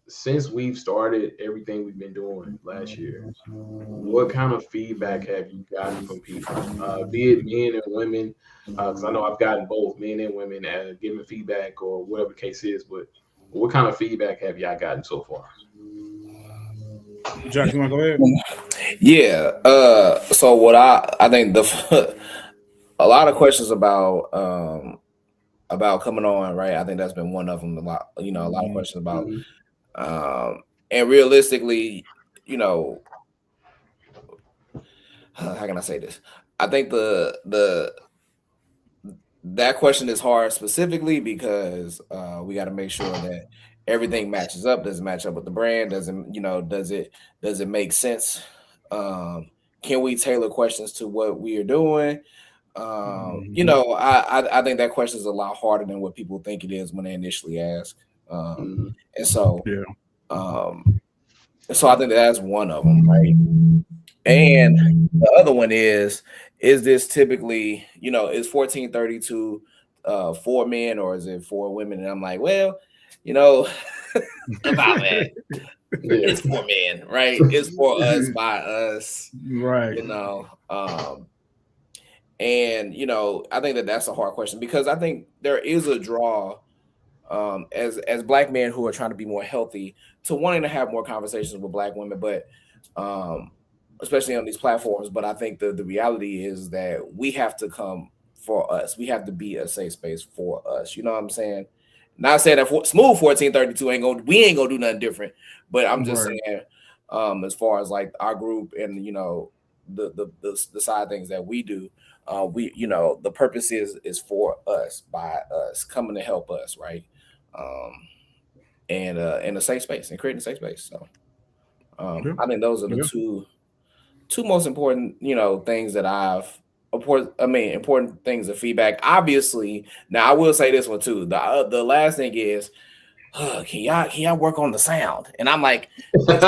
Speaker 4: Since we've started everything we've been doing last year, what kind of feedback have you gotten from people, be it men and women? Because I know I've gotten both men and women giving feedback or whatever the case is, but what kind of feedback have y'all gotten so far?
Speaker 3: Jack, you want to go ahead?
Speaker 5: Yeah. So what I think a lot of questions about coming on, right? I think that's been one of them. A lot of questions about, and realistically, how can I say this? I think that question is hard specifically because we got to make sure that everything matches up. Does it match up with the brand? Does it make sense? Can we tailor questions to what we are doing? I think that question is a lot harder than what people think it is when they initially ask. And so, so I think that's one of them, right? And the other one is this typically, is 1432 for men or is it for women? And I'm like, well, about that. It's for men, right? It's for us, by us,
Speaker 3: right?
Speaker 5: And I think that's a hard question because I think there is a draw as Black men who are trying to be more healthy to wanting to have more conversations with Black women, but especially on these platforms. But I think the reality is that we have to come for us. We have to be a safe space for us. You know what I'm saying? Not saying that Smooth 1432 we ain't gonna do nothing different, but I'm just saying as far as like our group and the side of things that we do, the purpose is for us, by us, coming to help us, right? And in a safe space and creating a safe space. So I think those are the two most important things that important things of feedback. Obviously, now I will say this one too. The last thing is, can y'all work on the sound? And I'm like, the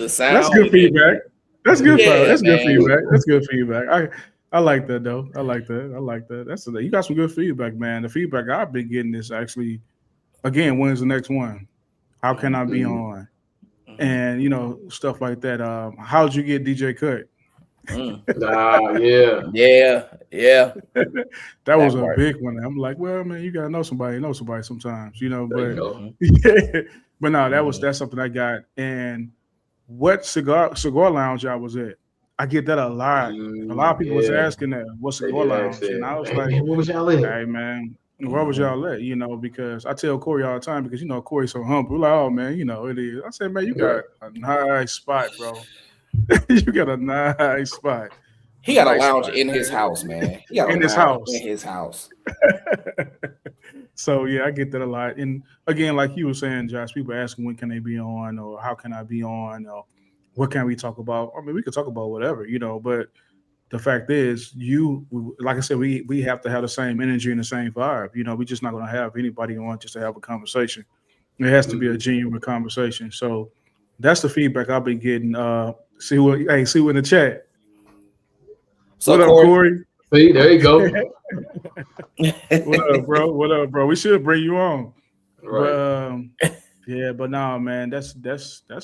Speaker 5: sound.
Speaker 3: That's good feedback. That's good. That's good feedback. That's good feedback. I like that though. I like that. You got some good feedback, man. The feedback I've been getting is actually, again, when's the next one? How can I be on? And stuff like that. How'd you get DJ cut?
Speaker 5: Yeah.
Speaker 3: That was a big one. I'm like, well, man, you gotta know somebody sometimes, but but no, that's something I got. And what cigar lounge I was at? I get that a lot. A lot of people was asking that, what cigar lounge? And I was like,
Speaker 4: what was y'all at?
Speaker 3: Hey man, where was y'all at? Because I tell Corey all the time, because Corey's so humble. We're like, oh man, it is. I said, man, you got a nice spot, bro. You got a nice spot.
Speaker 5: He got a lounge in his house, man. He got in his house.
Speaker 3: So yeah, I get that a lot. And again, like you were saying, Josh, people asking when can they be on, or how can I be on, or what can we talk about? I mean, we could talk about whatever, but the fact is, like I said, we have to have the same energy and the same vibe. We're just not going to have anybody on just to have a conversation. It has to be a genuine conversation. So that's the feedback I've been getting. See who in the chat.
Speaker 5: So
Speaker 3: what up, Corey?
Speaker 4: See, there you go.
Speaker 3: What up, bro? We should bring you on.
Speaker 4: Right.
Speaker 3: But but no, man, that's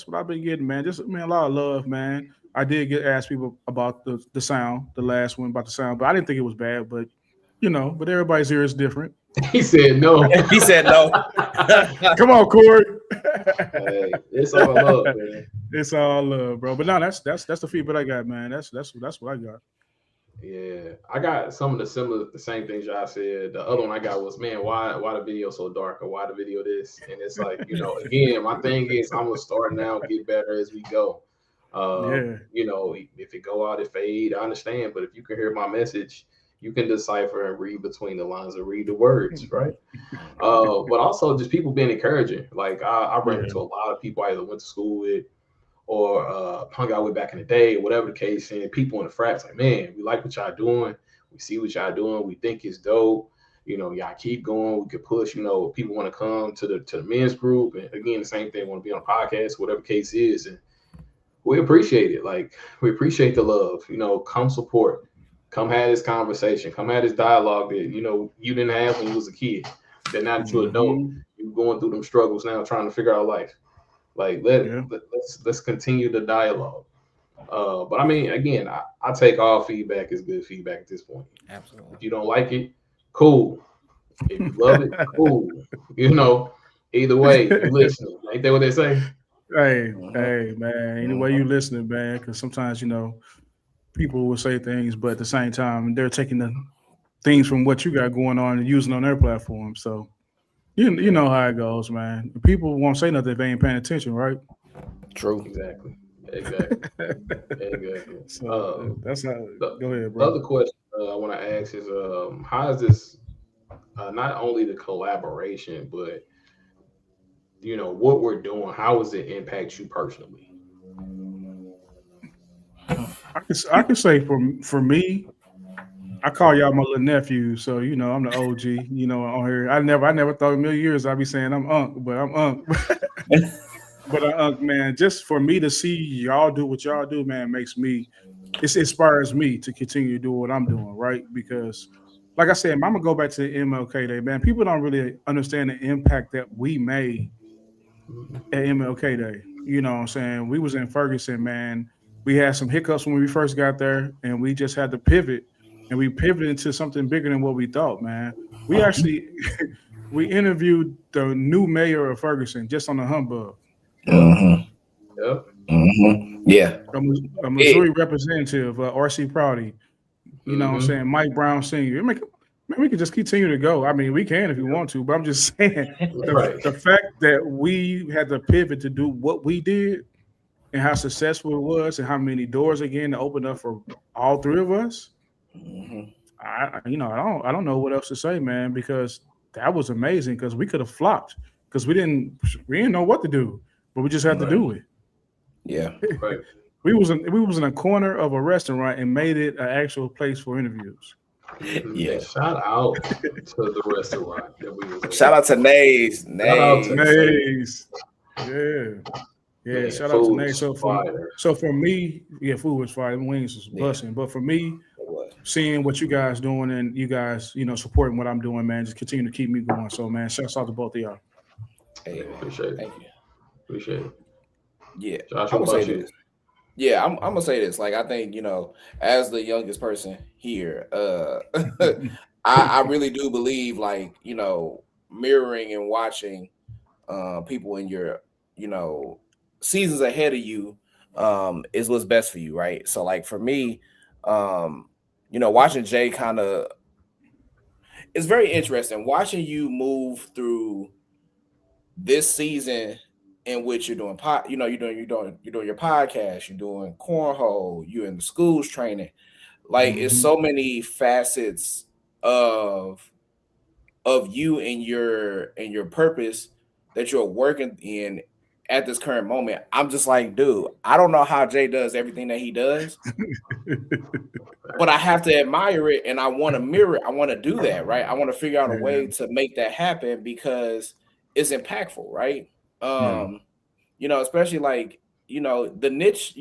Speaker 3: what I've been getting, man. Just a lot of love, man. I did get asked people about the sound, the last one about the sound, but I didn't think it was bad. But but everybody's ear is different.
Speaker 4: He said no.
Speaker 5: He said no.
Speaker 3: Come on, Corey.
Speaker 4: Hey, it's all love, man.
Speaker 3: It's all love, bro. But no, that's the feedback I got, man. That's what I got.
Speaker 4: Yeah, I got some of the same things y'all said. The other one I got was, man, why the video so dark, or why the video this? And it's like, again, my thing is I'm gonna start now, get better as we go.
Speaker 3: Yeah.
Speaker 4: If it go out, it fade, I understand. But if you can hear my message, you can decipher and read between the lines and read the words, right? But also just people being encouraging. Like I ran
Speaker 3: Yeah.
Speaker 4: into a lot of people I either went to school with or hung out with back in the day, whatever the case. And people in the frats like, man, we like what y'all doing. We see what y'all doing. We think it's dope. Y'all keep going. We could push. People want to come to the men's group, and again, the same thing. Want to be on a podcast, whatever the case is, and we appreciate it. Like we appreciate the love. Come support. Come have this conversation. Come have this dialogue that you didn't have when you was a kid. That now that you're an adult, you're going through them struggles now, trying to figure out life. Like let's continue the dialogue. But I mean, again, I take all feedback as good feedback at this point.
Speaker 5: Absolutely.
Speaker 4: If you don't like it, cool. If you love it, cool. Either way, you listening. Ain't that what they say?
Speaker 3: Hey, man. Anyway, you listening, man? Because sometimes people will say things, but at the same time, they're taking the things from what you got going on and using on their platform. So you know how it goes, man. People won't say nothing if they ain't paying attention, right?
Speaker 5: True.
Speaker 4: Exactly.
Speaker 3: So that's how. Go ahead,
Speaker 4: The
Speaker 3: bro.
Speaker 4: other question I want to ask is, how is this not only the collaboration, but what we're doing? How does it impact you personally?
Speaker 3: I can say for me, I call y'all my little nephew, so I'm the OG. On here, I never thought in a million years I'd be saying I'm Unc, but I'm Unc. But Unc, man, just for me to see y'all do what y'all do, man, it inspires me to continue to do what I'm doing, right? Because, like I said, I'm gonna go back to the MLK Day, man. People don't really understand the impact that we made at MLK Day. You know what I'm saying? We was in Ferguson, man. We had some hiccups when we first got there, and we just had to pivot, and we pivoted into something bigger than what we thought, man. We actually we interviewed the new mayor of Ferguson just on the humbug.
Speaker 4: Yep.
Speaker 5: Yeah.
Speaker 3: A Missouri representative, R.C. Prouty. You know what I'm saying? Mike Brown Sr. Man, we can just continue to go. I mean, we can if you want to, but I'm just saying the fact that we had to pivot to do what we did and how successful it was and how many doors again to open up for all three of us. I don't know what else to say, man, because that was amazing because we could have flopped because we didn't know what to do, but we just had to do it.
Speaker 5: Yeah.
Speaker 4: Right.
Speaker 3: We was in a corner of a restaurant and made it an actual place for interviews.
Speaker 5: Yeah.
Speaker 4: Shout out to the restaurant that we was in.
Speaker 5: Shout out to Nays.
Speaker 3: Nays. Yeah.
Speaker 4: Man,
Speaker 3: Shout out to
Speaker 4: food
Speaker 3: Nays.
Speaker 4: fire.
Speaker 3: So for me, food was fire. Wings was busting. But for me, seeing what you guys doing and you guys, supporting what I'm doing, man, just continue to keep me going. So, man, shouts out to both of y'all.
Speaker 5: Hey,
Speaker 4: Appreciate it.
Speaker 5: thank you.
Speaker 4: Appreciate it.
Speaker 5: Yeah.
Speaker 4: Josh,
Speaker 5: I'm
Speaker 4: what
Speaker 5: gonna
Speaker 4: about
Speaker 5: say
Speaker 4: you?
Speaker 5: this. Yeah, I'm gonna say this. Like, I think, as the youngest person here, I really do believe, like, mirroring and watching people in your, seasons ahead of you is what's best for you, right? So, like, for me, watching Jay it's very interesting watching you move through this season in which you're doing you're doing your podcast, you're doing cornhole, you're in the schools training. Like, it's so many facets of you and your purpose that you're working in at this current moment. I'm just like, dude, I don't know how Jay does everything that he does, but I have to admire it and I want to mirror it. I want to do that, right? I want to figure out a way to make that happen because it's impactful, right? Especially like, the niche,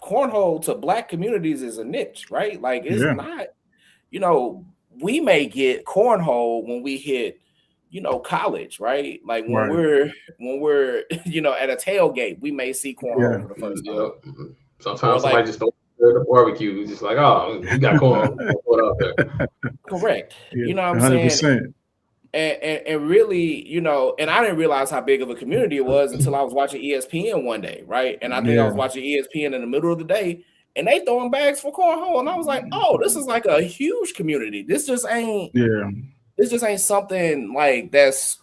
Speaker 5: cornhole to Black communities is a niche, right? Like, it's not, we may get cornhole when we hit, college, right? Like when we're at a tailgate, we may see cornhole for the first time.
Speaker 4: Sometimes somebody just don't the barbecue. It's just like, oh, we got cornhole. What up there?
Speaker 3: Yeah,
Speaker 4: Correct.
Speaker 5: You know what I'm
Speaker 3: 100%.
Speaker 5: saying? And really, and I didn't realize how big of a community it was until I was watching ESPN one day, right? And I think I was watching ESPN in the middle of the day, and they throwing bags for cornhole, and I was like, oh, this is like a huge community. This just ain't something like that's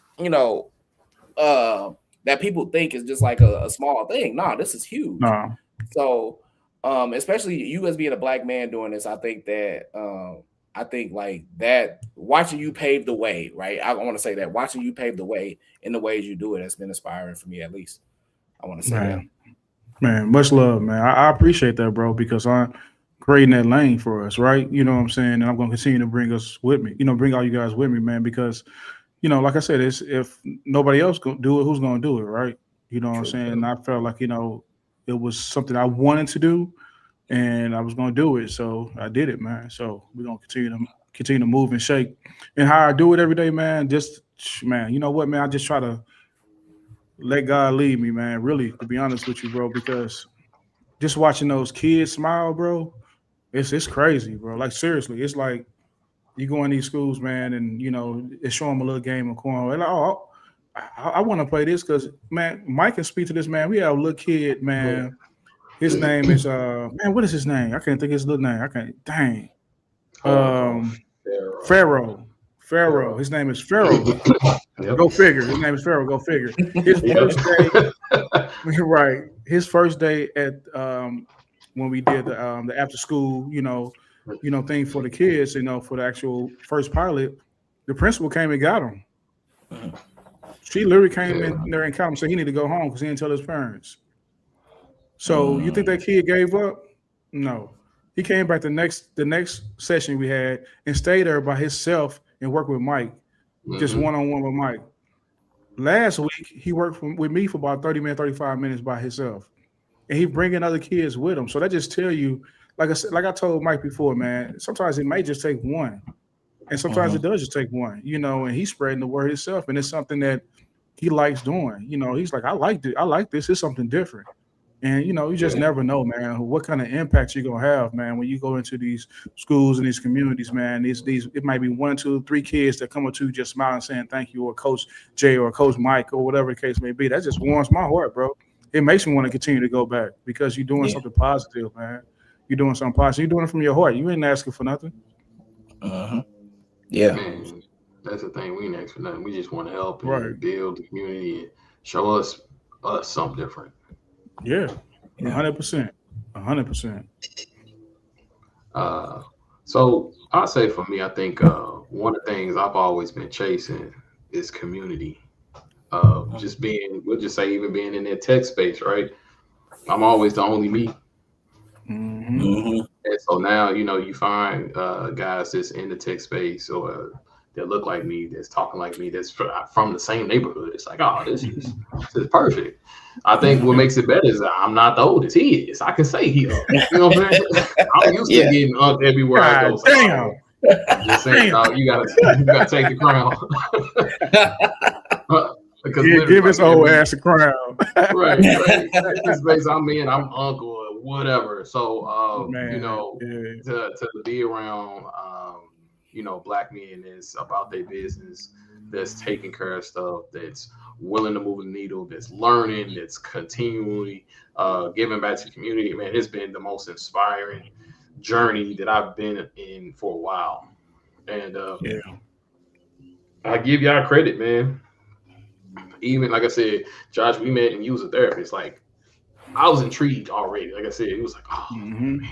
Speaker 5: that people think is just like a small thing. Nah, this is huge.
Speaker 3: Nah.
Speaker 5: So especially you as being a black man doing this, I think like that watching you pave the way, right? I want to say that watching you pave the way in the ways you do it has been inspiring for me, at least. I want to say that.
Speaker 3: Man, much love, man. I appreciate that, bro, because I'm creating that lane for us, right? You know what I'm saying? And I'm going to continue to bring us with me, bring all you guys with me, man, because, like I said, if nobody else going to do it, who's going to do it, right? You know what I'm saying? And I felt like, it was something I wanted to do, and I was going to do it. So I did it, man. So we're going to continue to move and shake. And how I do it every day, man, you know what, man, I just try to let God lead me, man, really, to be honest with you, bro, because just watching those kids smile, bro, it's crazy, bro. Like, seriously, it's like you go in these schools, man, and, it's showing them a little game of cornhole. They're like, oh, I want to play this because, man, Mike can speak to this, man. We have a little kid, man. His name is, man, what is his name? I can't think of his little name. Pharaoh. His name is Pharaoh. Yep. Go figure. His name is Pharaoh. Go figure. His first day, right? His first day at when we did the after school, thing for the kids, for the actual first pilot, the principal came and got him. She literally came in there and caught him, said he need to go home because he didn't tell his parents. So you think that kid gave up? No. He came back the next session we had and stayed there by himself and worked with Mike, just one-on-one with Mike. Last week, he worked with me for about 30 minutes, 35 minutes by himself. And he bringing other kids with him. So that just tell you, like I told Mike before, man, sometimes it may just take one. And sometimes it does just take one, and he's spreading the word himself. And it's something that he likes doing. He's like, I like this. It's something different. And, you just never know, man, what kind of impact you're going to have, man, when you go into these schools and these communities, man. It might be 1, 2, 3 kids that come up to you just smiling, saying thank you, or Coach Jay or Coach Mike or whatever the case may be. That just warms my heart, bro. It makes me want to continue to go back because you're doing something positive, man. You're doing something positive. You're doing it from your heart. You ain't asking for nothing.
Speaker 5: Yeah.
Speaker 4: Man, that's the thing. We ain't asking for nothing. We just want to help and build the community and show us something different.
Speaker 3: Yeah, 100%. 100%.
Speaker 4: So I'll say for me, I think one of the things I've always been chasing is community. We'll just say even being in that tech space, right? I'm always the only me. And so now, you find guys that's in the tech space or that look like me, that's talking like me, that's from the same neighborhood. It's like, oh, this is perfect. I think what makes it better is that I'm not the oldest. He is. I can say he is. You know what I'm saying? I'm used to getting up everywhere I go. So
Speaker 3: damn.
Speaker 4: I'm just saying, you gotta take the crown.
Speaker 3: Give his old ass a crown.
Speaker 4: right. This place I'm in, I'm uncle or whatever. So to be around black men that's about their business, that's taking care of stuff, that's willing to move the needle, that's learning, that's continually giving back to the community, man, it's been the most inspiring journey that I've been in for a while. And I give y'all credit, man. Even like I said, Josh, we met and you was a therapist. Like, I was intrigued already. Like I said, it was like, man,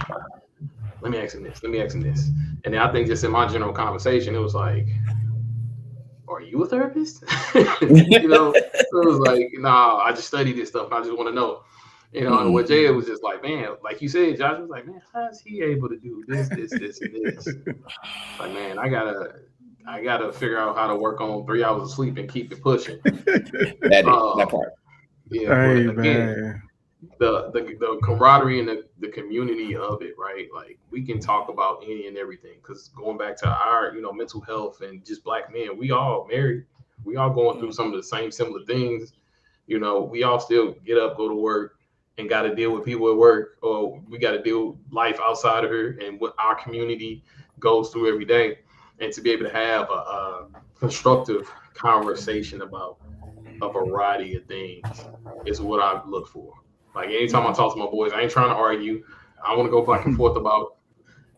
Speaker 4: let me ask him this. And then I think just in my general conversation, it was like, are you a therapist? It was like, nah, I just study this stuff. I just want to know. And what Jay was just like, man, like you said, Josh was like, man, how is he able to do this, and this? Like, man, I gotta figure out how to work on 3 hours of sleep and keep it pushing.
Speaker 5: That part.
Speaker 4: Yeah, hey, but again, the camaraderie and the community of it, right? Like, we can talk about any and everything, because going back to our, mental health and just black men, we all married, we all going through some of the same similar things. We all still get up, go to work, and got to deal with people at work, or we got to deal with life outside of here and what our community goes through every day. And to be able to have a constructive conversation about a variety of things is what I look for. Like, anytime I talk to my boys, I ain't trying to argue. I want to go back and forth about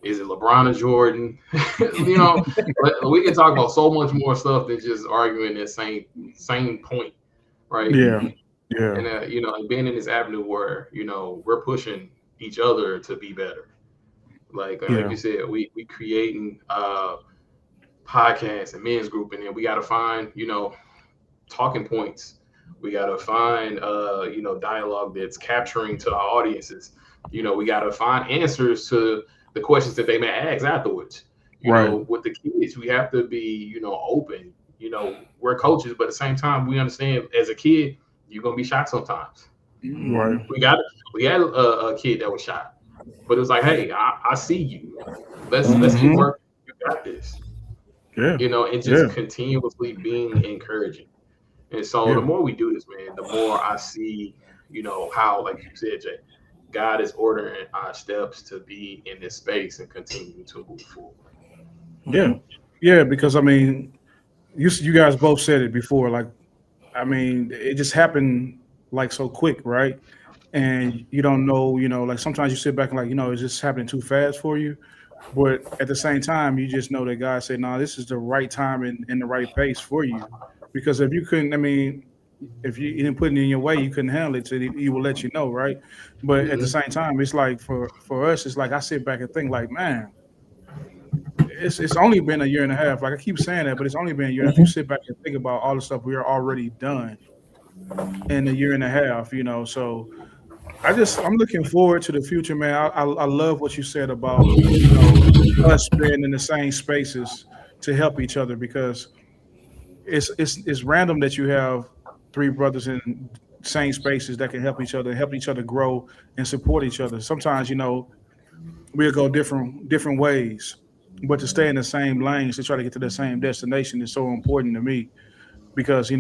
Speaker 4: is it LeBron or Jordan? You know, but we can talk about so much more stuff than just arguing that same point, right?
Speaker 3: Yeah.
Speaker 4: And you know, like being in this avenue where you know we're pushing each other to be better. Like you said, we creating podcasts and men's group, and then we got to find talking points. We got to find dialogue that's capturing to our audiences. We got to find answers to the questions that they may ask afterwards. You know, with the kids, we have to be open. We're coaches, but at the same time, we understand as a kid, you're gonna be shot sometimes.
Speaker 3: Right.
Speaker 4: We had a kid that was shot, but it was like, hey, I see you. Let's keep working. You got this.
Speaker 3: Yeah.
Speaker 4: And just continuously being encouraging. And so the more we do this, man, the more I see, how, like you said, Jay, God is ordering our steps to be in this space and continue to move forward.
Speaker 3: Yeah. Yeah, because I mean, you guys both said it before, like, I mean, it just happened like so quick, right? And you don't know, like sometimes you sit back and like, it's just happening too fast for you. But at the same time, you just know that God said, no, this is the right time and the right pace for you. Because if you couldn't, I mean, if you didn't put it in your way, you couldn't handle it, so he will let you know, right? But at the same time, it's like for us, it's like I sit back and think like, man, it's only been a year and a half. Like I keep saying that, but it's only been a year. If you sit back and think about all the stuff we are already done in a year and a half, so I'm looking forward to the future, man. I love what you said about us being in the same spaces to help each other, because it's random that you have three brothers in same spaces that can help each other grow and support each other. Sometimes we'll go different ways, but to stay in the same lanes to try to get to the same destination is so important to me, because a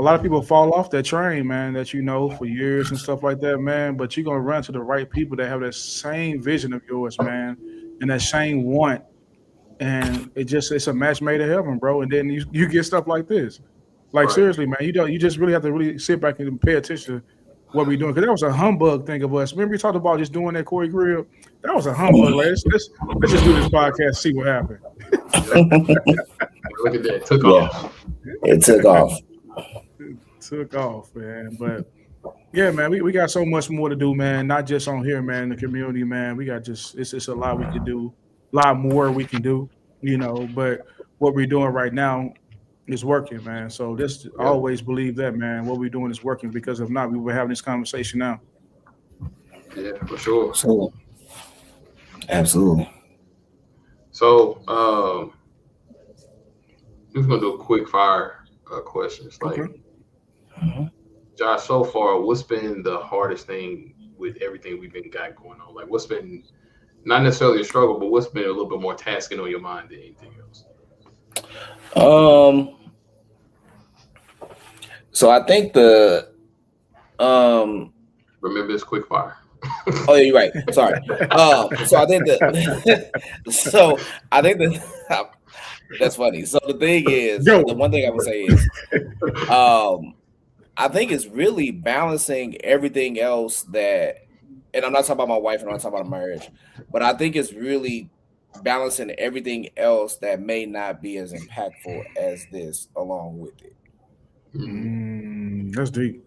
Speaker 3: lot of people fall off that train, man, that for years and stuff like that, man. But you're gonna run to the right people that have that same vision of yours, man, and that same want. And it's a match made in heaven, bro. And then you get stuff like this. Like seriously, man, you just really have to really sit back and pay attention to what we're doing. Because that was a humbug thing of us. Remember we talked about just doing that Corey Grill? That was a humbug. Like, let's just do this podcast, see what happened.
Speaker 4: Look at that. It took off.
Speaker 5: It took off.
Speaker 3: Took off, man. But yeah, man, we got so much more to do, man. Not just on here, man, in the community, man. We got it's a lot we can do, a lot more we can do, but what we're doing right now is working, man. So always believe that, man. What we're doing is working, because if not, we would have this conversation now.
Speaker 4: Yeah, for sure.
Speaker 5: Absolutely.
Speaker 4: So I'm just gonna do a quick fire questions. Like, Josh, so far, what's been the hardest thing with everything we've got going on? Like, what's been not necessarily a struggle, but what's been a little bit more tasking on your mind than anything else?
Speaker 5: So I think
Speaker 4: remember this quick fire.
Speaker 5: Oh, yeah, you're right. Sorry. So I think that's funny. So the thing is, the one thing I would say is, I think it's really balancing everything else that, and I'm not talking about my wife and I'm not talking about marriage, but I think it's really balancing everything else that may not be as impactful as this along with it.
Speaker 3: That's deep.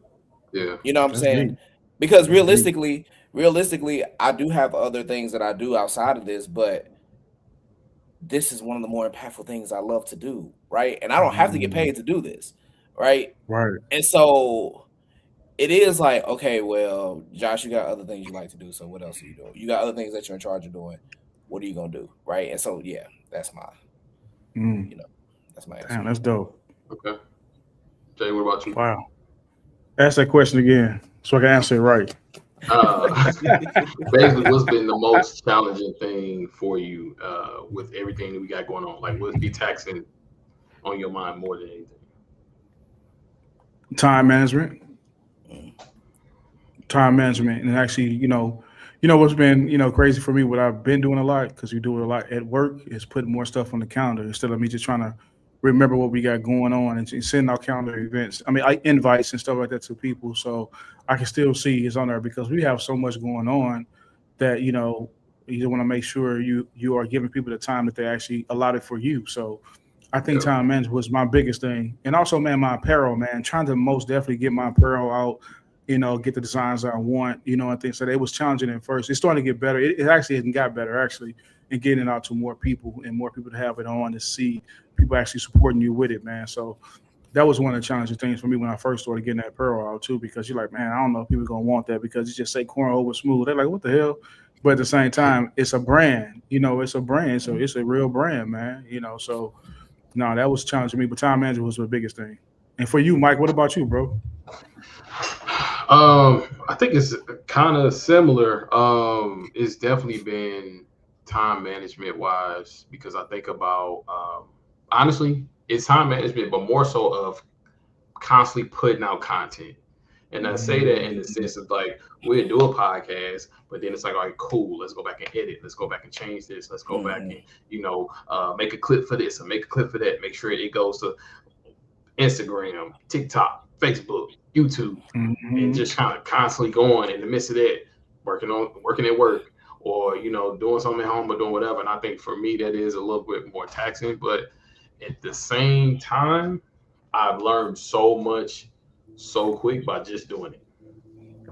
Speaker 4: Yeah.
Speaker 5: You know what I'm saying? Deep. Because realistically, I do have other things that I do outside of this, but this is one of the more impactful things I love to do, right? And I don't have to get paid to do this, right?
Speaker 3: Right.
Speaker 5: And so it is like, okay, well, Josh, you got other things you like to do, so what else are you doing? You got other things that you're in charge of doing. What are you gonna do, right? And so, yeah, that's my, that's my answer.
Speaker 3: Damn, that's dope.
Speaker 4: Okay, Jay, what about you?
Speaker 3: Wow. Ask that question again so I can answer it right.
Speaker 4: Basically, what's been the most challenging thing for you with everything that we got going on? Like, what's be taxing on your mind more than anything?
Speaker 3: Time management, and actually, what's been, crazy for me, what I've been doing a lot, because we do it a lot at work, is putting more stuff on the calendar instead of me just trying to remember what we got going on and send out calendar events. I mean, invites and stuff like that to people, so I can still see it's on there, because we have so much going on. that you want to make sure you are giving people the time that they actually allotted for you. So I think
Speaker 4: Yeah.
Speaker 3: time management was my biggest thing, and also, man, my apparel, man, trying to most definitely get my apparel out, get the designs I want, and things. So it was challenging at first. It's starting to get better. It actually hasn't got better actually, and getting it out to more people and more people to have it on to see people actually supporting you with it, man. So that was one of the challenging things for me when I first started getting that apparel out too, because you're like, man, I don't know if people are gonna want that because it's just say cornhole with smooth. They're like, what the hell? But at the same time, it's a brand, it's a brand, so it's a real brand, man. So no, that was challenging me, but time management was the biggest thing. And for you, Mike, what about you, bro?
Speaker 4: I think it's kind of similar. It's definitely been time management wise because I think about honestly, it's time management, but more so of constantly putting out content. And I say that in the sense of like we'll do a podcast, but then it's like, all right, cool, let's go back and edit, let's go back and change this, let's go back and make a clip for this or make a clip for that, make sure it goes to Instagram, TikTok, Facebook, YouTube, and just kind of constantly going in the midst of that, working at work or doing something at home or doing whatever. And I think for me that is a little bit more taxing, but at the same time, I've learned so much so quick by just doing it.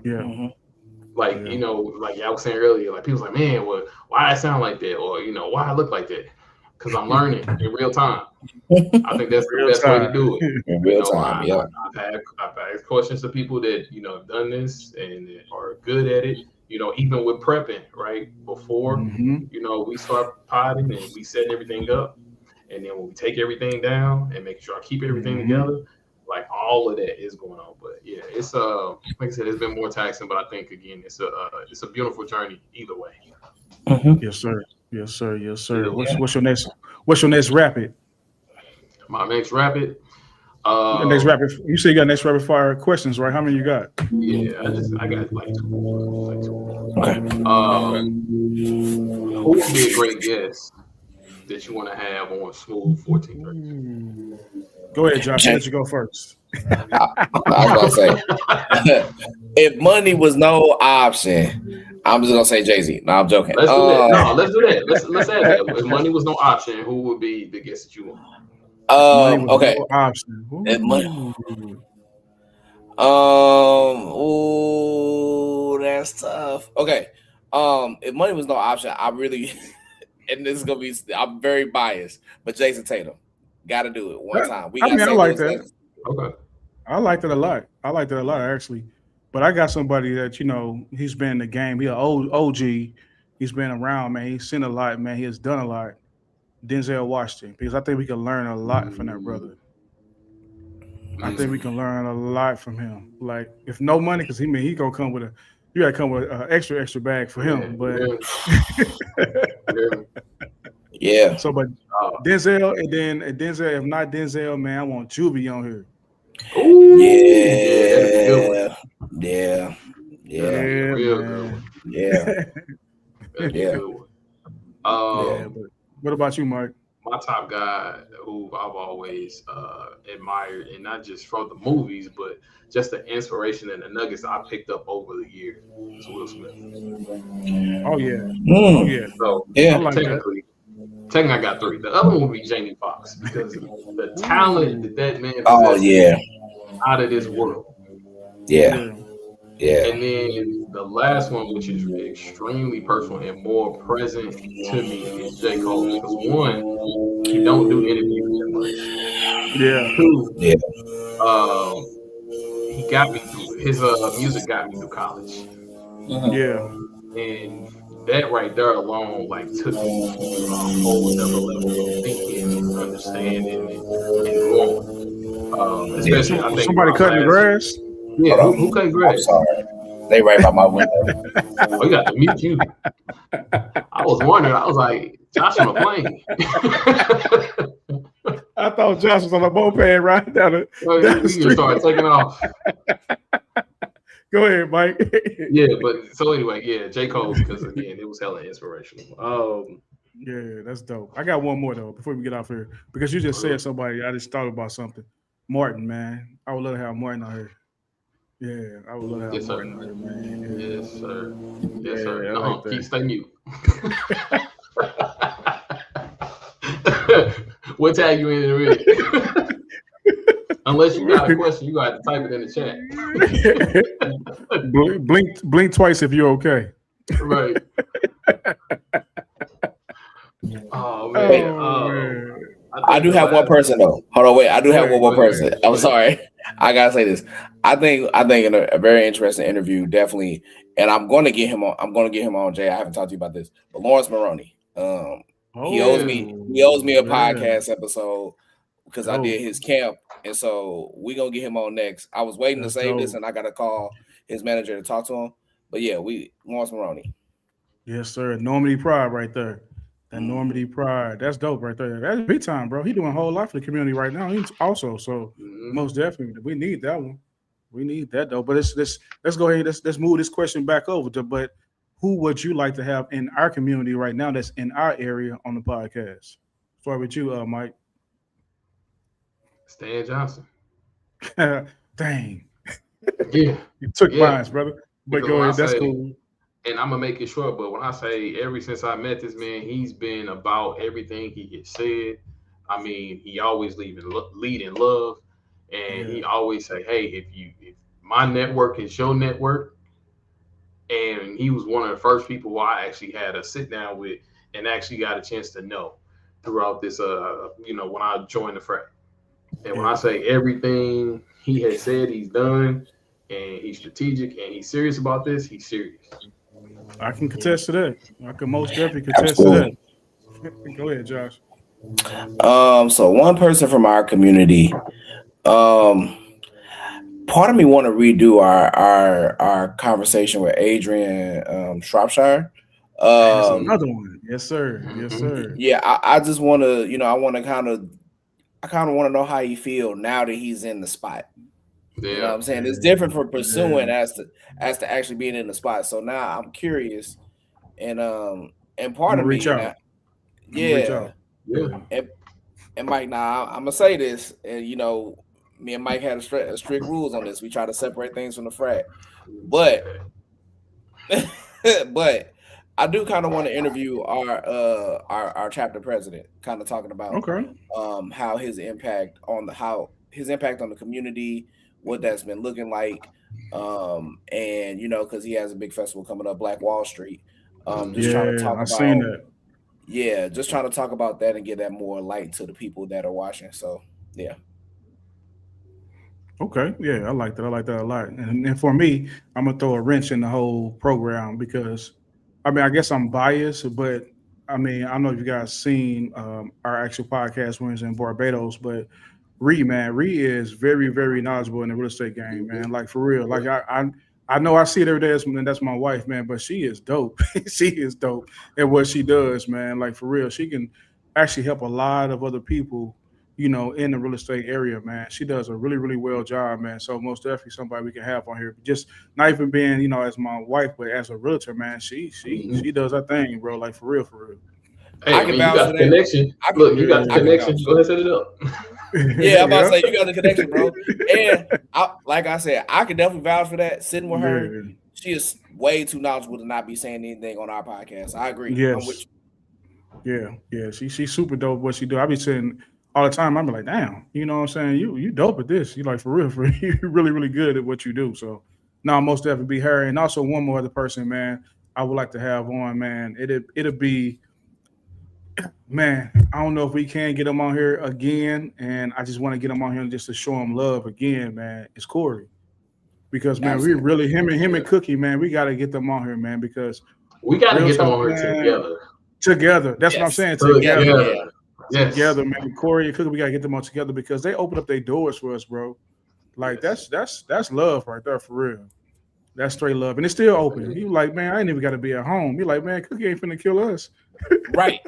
Speaker 3: Yeah.
Speaker 4: Like, like y'all was saying earlier, like people's like, man, well, why I sound like that? Or, why I look like that? Because I'm learning in real time. I think that's the best way to do it.
Speaker 5: In real time, yeah.
Speaker 4: I've asked questions to people that, have done this and are good at it, even with prepping, right? Before, we start potting and we setting everything up. And then when we take everything down and make sure I keep everything together, like all of that is going on. But yeah, it's like I said, it's been more taxing, but I think again, it's a beautiful journey either way.
Speaker 3: Yes, sir. Yes, sir. Yes, sir. What's your next rapid?
Speaker 4: My next rapid.
Speaker 3: Next rapid. You say you got next rapid fire questions, right? How many you got?
Speaker 4: Yeah, I got like two.
Speaker 5: Okay.
Speaker 4: Who would be a great guest that you want to have on Smooth 1430?
Speaker 3: Go ahead, Josh. I'll let you go first.
Speaker 5: I was gonna say, if money was no option, I'm just gonna say Jay-Z. No, I'm joking.
Speaker 4: Let's do that. No, let's do that. Let's add that. If money was no option, who would be the guest that you want?
Speaker 5: Okay.
Speaker 3: No option.
Speaker 5: If money, that's tough. Okay. If money was no option, I really, and this is gonna be, I'm very biased, but Jason Tatum, gotta do it one time.
Speaker 3: I like that.
Speaker 4: Okay.
Speaker 3: I liked it a lot. Actually. But I got somebody that, he's been in the game. He's an OG. He's been around, man. He's seen a lot, man. He has done a lot. Denzel Washington, because I think we can learn a lot from that brother. I think we can learn a lot from him. Like, if no money, because he gonna come with you gotta come with an extra bag for him. But
Speaker 5: yeah.
Speaker 3: So, but Denzel, and then Denzel, if not Denzel, man, I want Juvie on here.
Speaker 5: Ooh, yeah.
Speaker 3: But what about you, Mike?
Speaker 4: My top guy, who I've always admired, and not just from the movies, but just the inspiration and the nuggets I picked up over the years, is Will Smith.
Speaker 3: Oh yeah, oh yeah.
Speaker 4: So technically, I got three. The other one would be Jamie Foxx because the talent that man possesses out of this world.
Speaker 5: Yeah.
Speaker 4: And then the last one, which is extremely personal and more present to me, is J. Cole. Because one, he don't do interviews that much.
Speaker 3: Yeah.
Speaker 4: Two, he got me through his music got me through college.
Speaker 3: Yeah.
Speaker 4: And that right there alone, like, took me to a whole other level of thinking and understanding and growing. Especially, I think
Speaker 3: somebody cutting the grass.
Speaker 4: Yeah, who cut grass?
Speaker 5: I'm sorry. They right by my window.
Speaker 4: We got to mute you. I was wondering. I was like, Josh on a plane.
Speaker 3: I thought Josh was on a moped right down the street.
Speaker 4: Start taking off.
Speaker 3: Go ahead, Mike.
Speaker 4: Yeah, but so anyway, yeah, J. Cole, because again, it was hella inspirational.
Speaker 3: Yeah, that's dope. I got one more though before we get off here because you just said somebody. I just thought about something. Martin, man, I would love to have Martin out here. Yeah, I would love to have
Speaker 4: Yes, sir.
Speaker 3: Martin here, man.
Speaker 4: Yes, sir. Yes, sir.
Speaker 3: Yeah, I
Speaker 4: No,
Speaker 3: like
Speaker 4: Keith,
Speaker 3: that.
Speaker 4: stay mute. What tag you in a minute? Unless you got a question, you got to type it in the chat.
Speaker 3: blink twice if you're okay.
Speaker 4: Right. Oh
Speaker 5: Wait.
Speaker 4: man.
Speaker 3: Man.
Speaker 5: I do have one person though. Hold on, wait. I do have one more
Speaker 4: Go ahead.
Speaker 5: person. I'm sorry. I gotta say this. I think in a very interesting interview, definitely. And I'm going to get him on. I'm going to get him on. Jay, I haven't talked to you about this, but Lawrence Maroney. He owes me a podcast episode because I did his camp, and so we're gonna get him on next. I was waiting to save this, and I got to call his manager to talk to him. But yeah, Lawrence Maroney.
Speaker 3: Yes, sir. Normandy Pride right there. That Normandy Pride. That's dope right there. That's big time, bro. He doing a whole lot for the community right now. He's also most definitely we need that one. We need that though. But let's go ahead. Let's move this question back over to. But who would you like to have in our community right now? That's in our area on the podcast. Start with you, Mike.
Speaker 4: Stan Johnson.
Speaker 3: Dang.
Speaker 4: Yeah.
Speaker 3: You took mine, brother. But
Speaker 4: Because
Speaker 3: go ahead. That's cool.
Speaker 4: And I'm gonna make it short, but when I say ever since I met this man, he's been about everything he gets said. I mean, he always lead in love, and he always say, "Hey, if my network is your network," and he was one of the first people who I actually had a sit down with and actually got a chance to know throughout this, when I joined the frat. And when I say everything he has said, he's done, and he's strategic, and he's serious about this, he's serious.
Speaker 3: I can contest to that. I can most definitely contest to that. Go ahead, Josh.
Speaker 5: So one person from our community, part of me want to redo our conversation with Adrian Shropshire.
Speaker 3: That's another one. Yes, sir. Yes, sir.
Speaker 5: Yeah, I just want to, I kind of want to know how you feel now that he's in the spot.
Speaker 4: Yeah.
Speaker 5: You know what I'm saying? It's different from pursuing as to actually being in the spot. So now I'm curious, and part of me,
Speaker 3: reach out.
Speaker 5: Yeah. And Mike, now I'm gonna say this, and me and Mike had a strict rules on this. We try to separate things from the frat, but I do kind of want to interview our chapter president, kind of talking about how his impact on the community, what that's been looking like, and because he has a big festival coming up, Black Wall Street. Trying to talk about.
Speaker 3: Seen that.
Speaker 5: Yeah, just trying to talk about that and get that more light to the people that are watching. So, yeah.
Speaker 3: Okay, yeah, I like that. I like that a lot. And for me, I'm gonna throw a wrench in the whole program because, I guess I'm biased, but I don't know if you guys seen our actual podcast when it's in Barbados, but Ree is very, very knowledgeable in the real estate game, man. Like for real. Like I know I see it every day, and that's my wife, man, but she is dope. She is dope at what she does, man. Like for real. She can actually help a lot of other people, in the real estate area, man. She does a really, really well job, man. So most definitely somebody we can have on here. Just not even being, as my wife, but as a realtor, man, she does her thing, bro. Like for real.
Speaker 4: Hey, I can bounce the connection. Look, you got the connection. Go ahead, set it up.
Speaker 5: Yeah, I'm about to say you got the connection, bro. And like I said, I can definitely vouch for that. Sitting with her, she is way too knowledgeable to not be saying anything on our podcast. I agree.
Speaker 3: Yes.
Speaker 5: I'm with
Speaker 3: you. Yeah. She's super dope. What she do, I be saying all the time. I'm like, damn, you know what I'm saying? You dope at this. You like for real. You're really, really good at what you do. So now most definitely be her, and also one more other person, man. I would like to have on, man. It'll be. Man, I don't know if we can get him on here again, and I just want to get him on here just to show him love again, man. It's Corey, because man, we really him and Cookie, man. We got to get them on here, man, because
Speaker 4: we got to get them on here together.
Speaker 3: Together, that's what I'm saying. Together,
Speaker 5: Yes.
Speaker 3: man. Corey and Cookie, we got to get them all together because they open up their doors for us, bro. Like that's love right there for real. That's straight love, and it's still open. You like, man, I ain't even got to be at home. You like, man, Cookie ain't finna kill us.
Speaker 5: Right.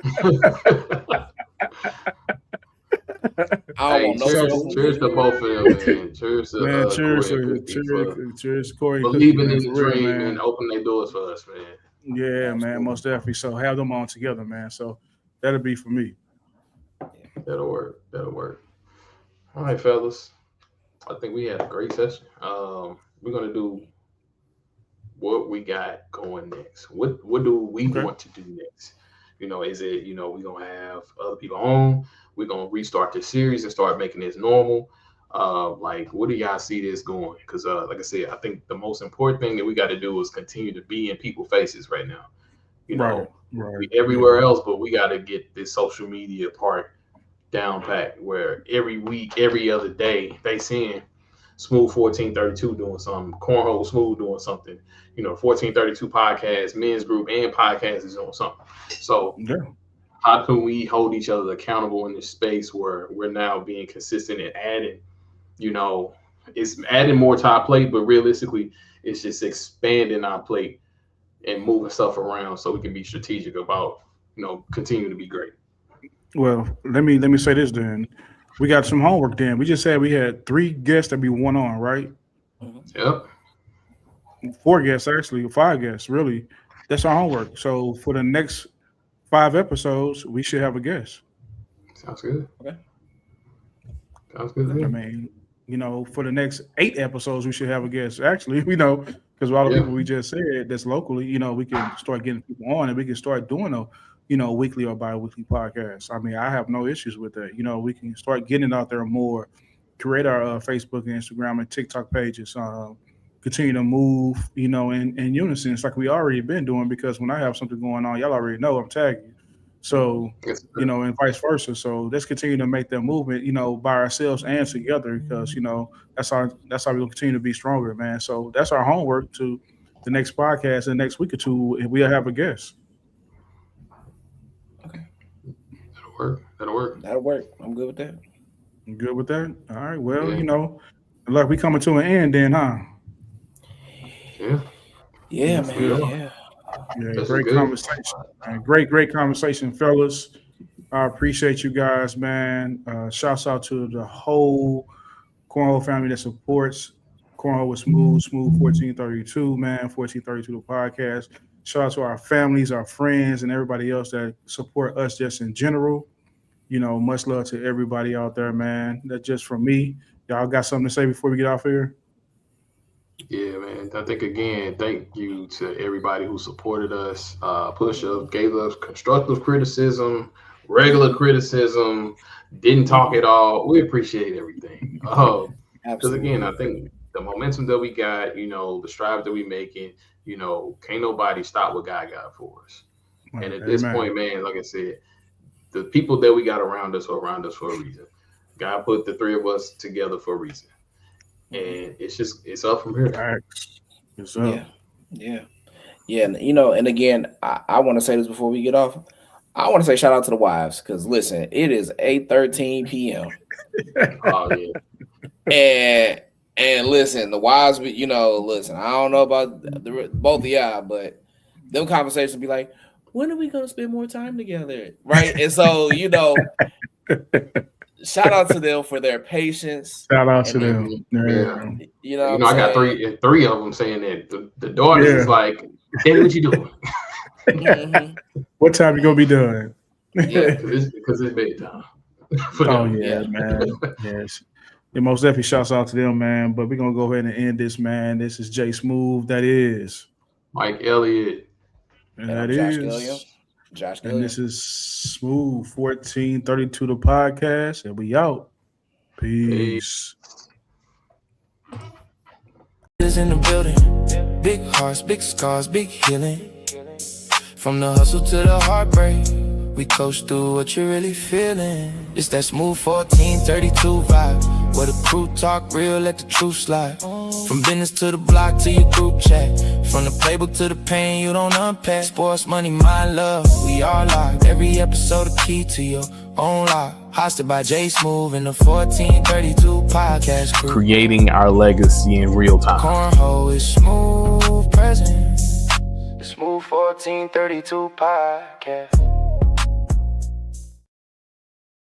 Speaker 4: Cheers to both of them, man. Cheers to
Speaker 3: cheers, Corey.
Speaker 4: Believing in the dream and opening their doors for us, man.
Speaker 3: Yeah, man, most definitely. So have them all together, man. So that'll be for me.
Speaker 4: That'll work. All right, fellas. I think we had a great session. we're gonna do what we got going next. What do we
Speaker 3: Okay.
Speaker 4: want to do next? Is it, we're gonna have other people on, we're gonna restart this series and start making this normal. Like, what do y'all see this going? Because like I said, I think the most important thing that we got to do is continue to be in people's faces right now.
Speaker 3: Right.
Speaker 4: We everywhere else, but we got to get this social media part down pat where every week, every other day, they seeing Smooth 1432 doing something, Cornhole Smooth doing something, 1432 podcast, men's group and podcast is doing something. So
Speaker 3: Yeah.
Speaker 4: how can we hold each other accountable in this space where we're now being consistent and adding, it's adding more to our plate, but realistically, it's just expanding our plate and moving stuff around so we can be strategic about, continuing to be great.
Speaker 3: Well, let me say this then. We got some homework then. We just said we had 3 guests that we won on, right?
Speaker 4: Yep.
Speaker 3: 4 guests actually, 5 guests really. That's our homework. So for the next 5 episodes, we should have a guest.
Speaker 4: Sounds good.
Speaker 5: Okay.
Speaker 4: Sounds good.
Speaker 3: I mean, for the next 8 episodes, we should have a guest. Actually, because all the people we just said that's locally, we can start getting people on and we can start doing a weekly or bi-weekly podcast. I mean, I have no issues with that. We can start getting it out there more, create our Facebook and Instagram and TikTok pages, continue to move, in unison. It's like we already been doing, because when I have something going on, y'all already know I'm tagging. So, and vice versa. So let's continue to make that movement, by ourselves and together, because, that's how we're going to continue to be stronger, man. So that's our homework to the next podcast in the next week or two, and we'll have a guest.
Speaker 4: That'll work.
Speaker 5: I'm good with that.
Speaker 3: You good with that? All right. Well, like we coming to an end then, huh?
Speaker 5: Yeah, man. Yeah.
Speaker 3: Yeah, great conversation. Man. Great conversation, fellas. I appreciate you guys, man. Shouts out to the whole Cornhole family that supports Cornhole with Smooth 1432, man. 1432 the podcast. Shout out to our families, our friends, and everybody else that support us just in general. Much love to everybody out there, man. That's just from me. Y'all got something to say before we get off here?
Speaker 4: Yeah, man. I think, again, thank you to everybody who supported us, pushed us, gave us constructive criticism, regular criticism, didn't talk at all. We appreciate everything. Because, again, I think the momentum that we got, the strides that we making, can't nobody stop what God got for us. And at this point, man, like I said, the people that we got around us are around us for a reason. God put the 3 of us together for a reason. And it's up from here.
Speaker 3: It's up.
Speaker 5: Yeah. And again, I want to say this before we get off. I want to say shout out to the wives, because listen, it is 8:13 p.m.
Speaker 4: Oh yeah.
Speaker 5: And listen, the wives, listen, I don't know about both of y'all, but them conversations be like, when are we going to spend more time together? Right. And so, shout out to them for their patience.
Speaker 3: Shout out to them.
Speaker 4: Yeah. I got three of them saying that. The daughter is like, "Hey, what you doing?"
Speaker 3: What time you gonna be done?
Speaker 5: Yeah,
Speaker 4: because it's bedtime.
Speaker 3: Man. Yes. And most definitely shouts out to them, man. But we're gonna go ahead and end this, man. This is Jay Smooth. That is
Speaker 4: Mike Elliott.
Speaker 3: And that is
Speaker 5: Josh
Speaker 3: Gilliam. And this is Smooth 1432 the podcast, and we out. Peace.
Speaker 1: Is in the building. Big hearts, big scars, big healing. From the hustle to the heartbreak, we coast through what you're really feeling. It's that Smooth 1432 vibe, where the crew talk real, let the truth slide. From business to the block to your group chat, from the playbook to the pain you don't unpack. Sports, money, my love, we all locked. Every episode a key to your own lock. Hosted by Jay Smooth and the 1432 podcast crew.
Speaker 2: Creating our legacy in real time.
Speaker 1: Cornhole is smooth present. The Smooth 1432 podcast.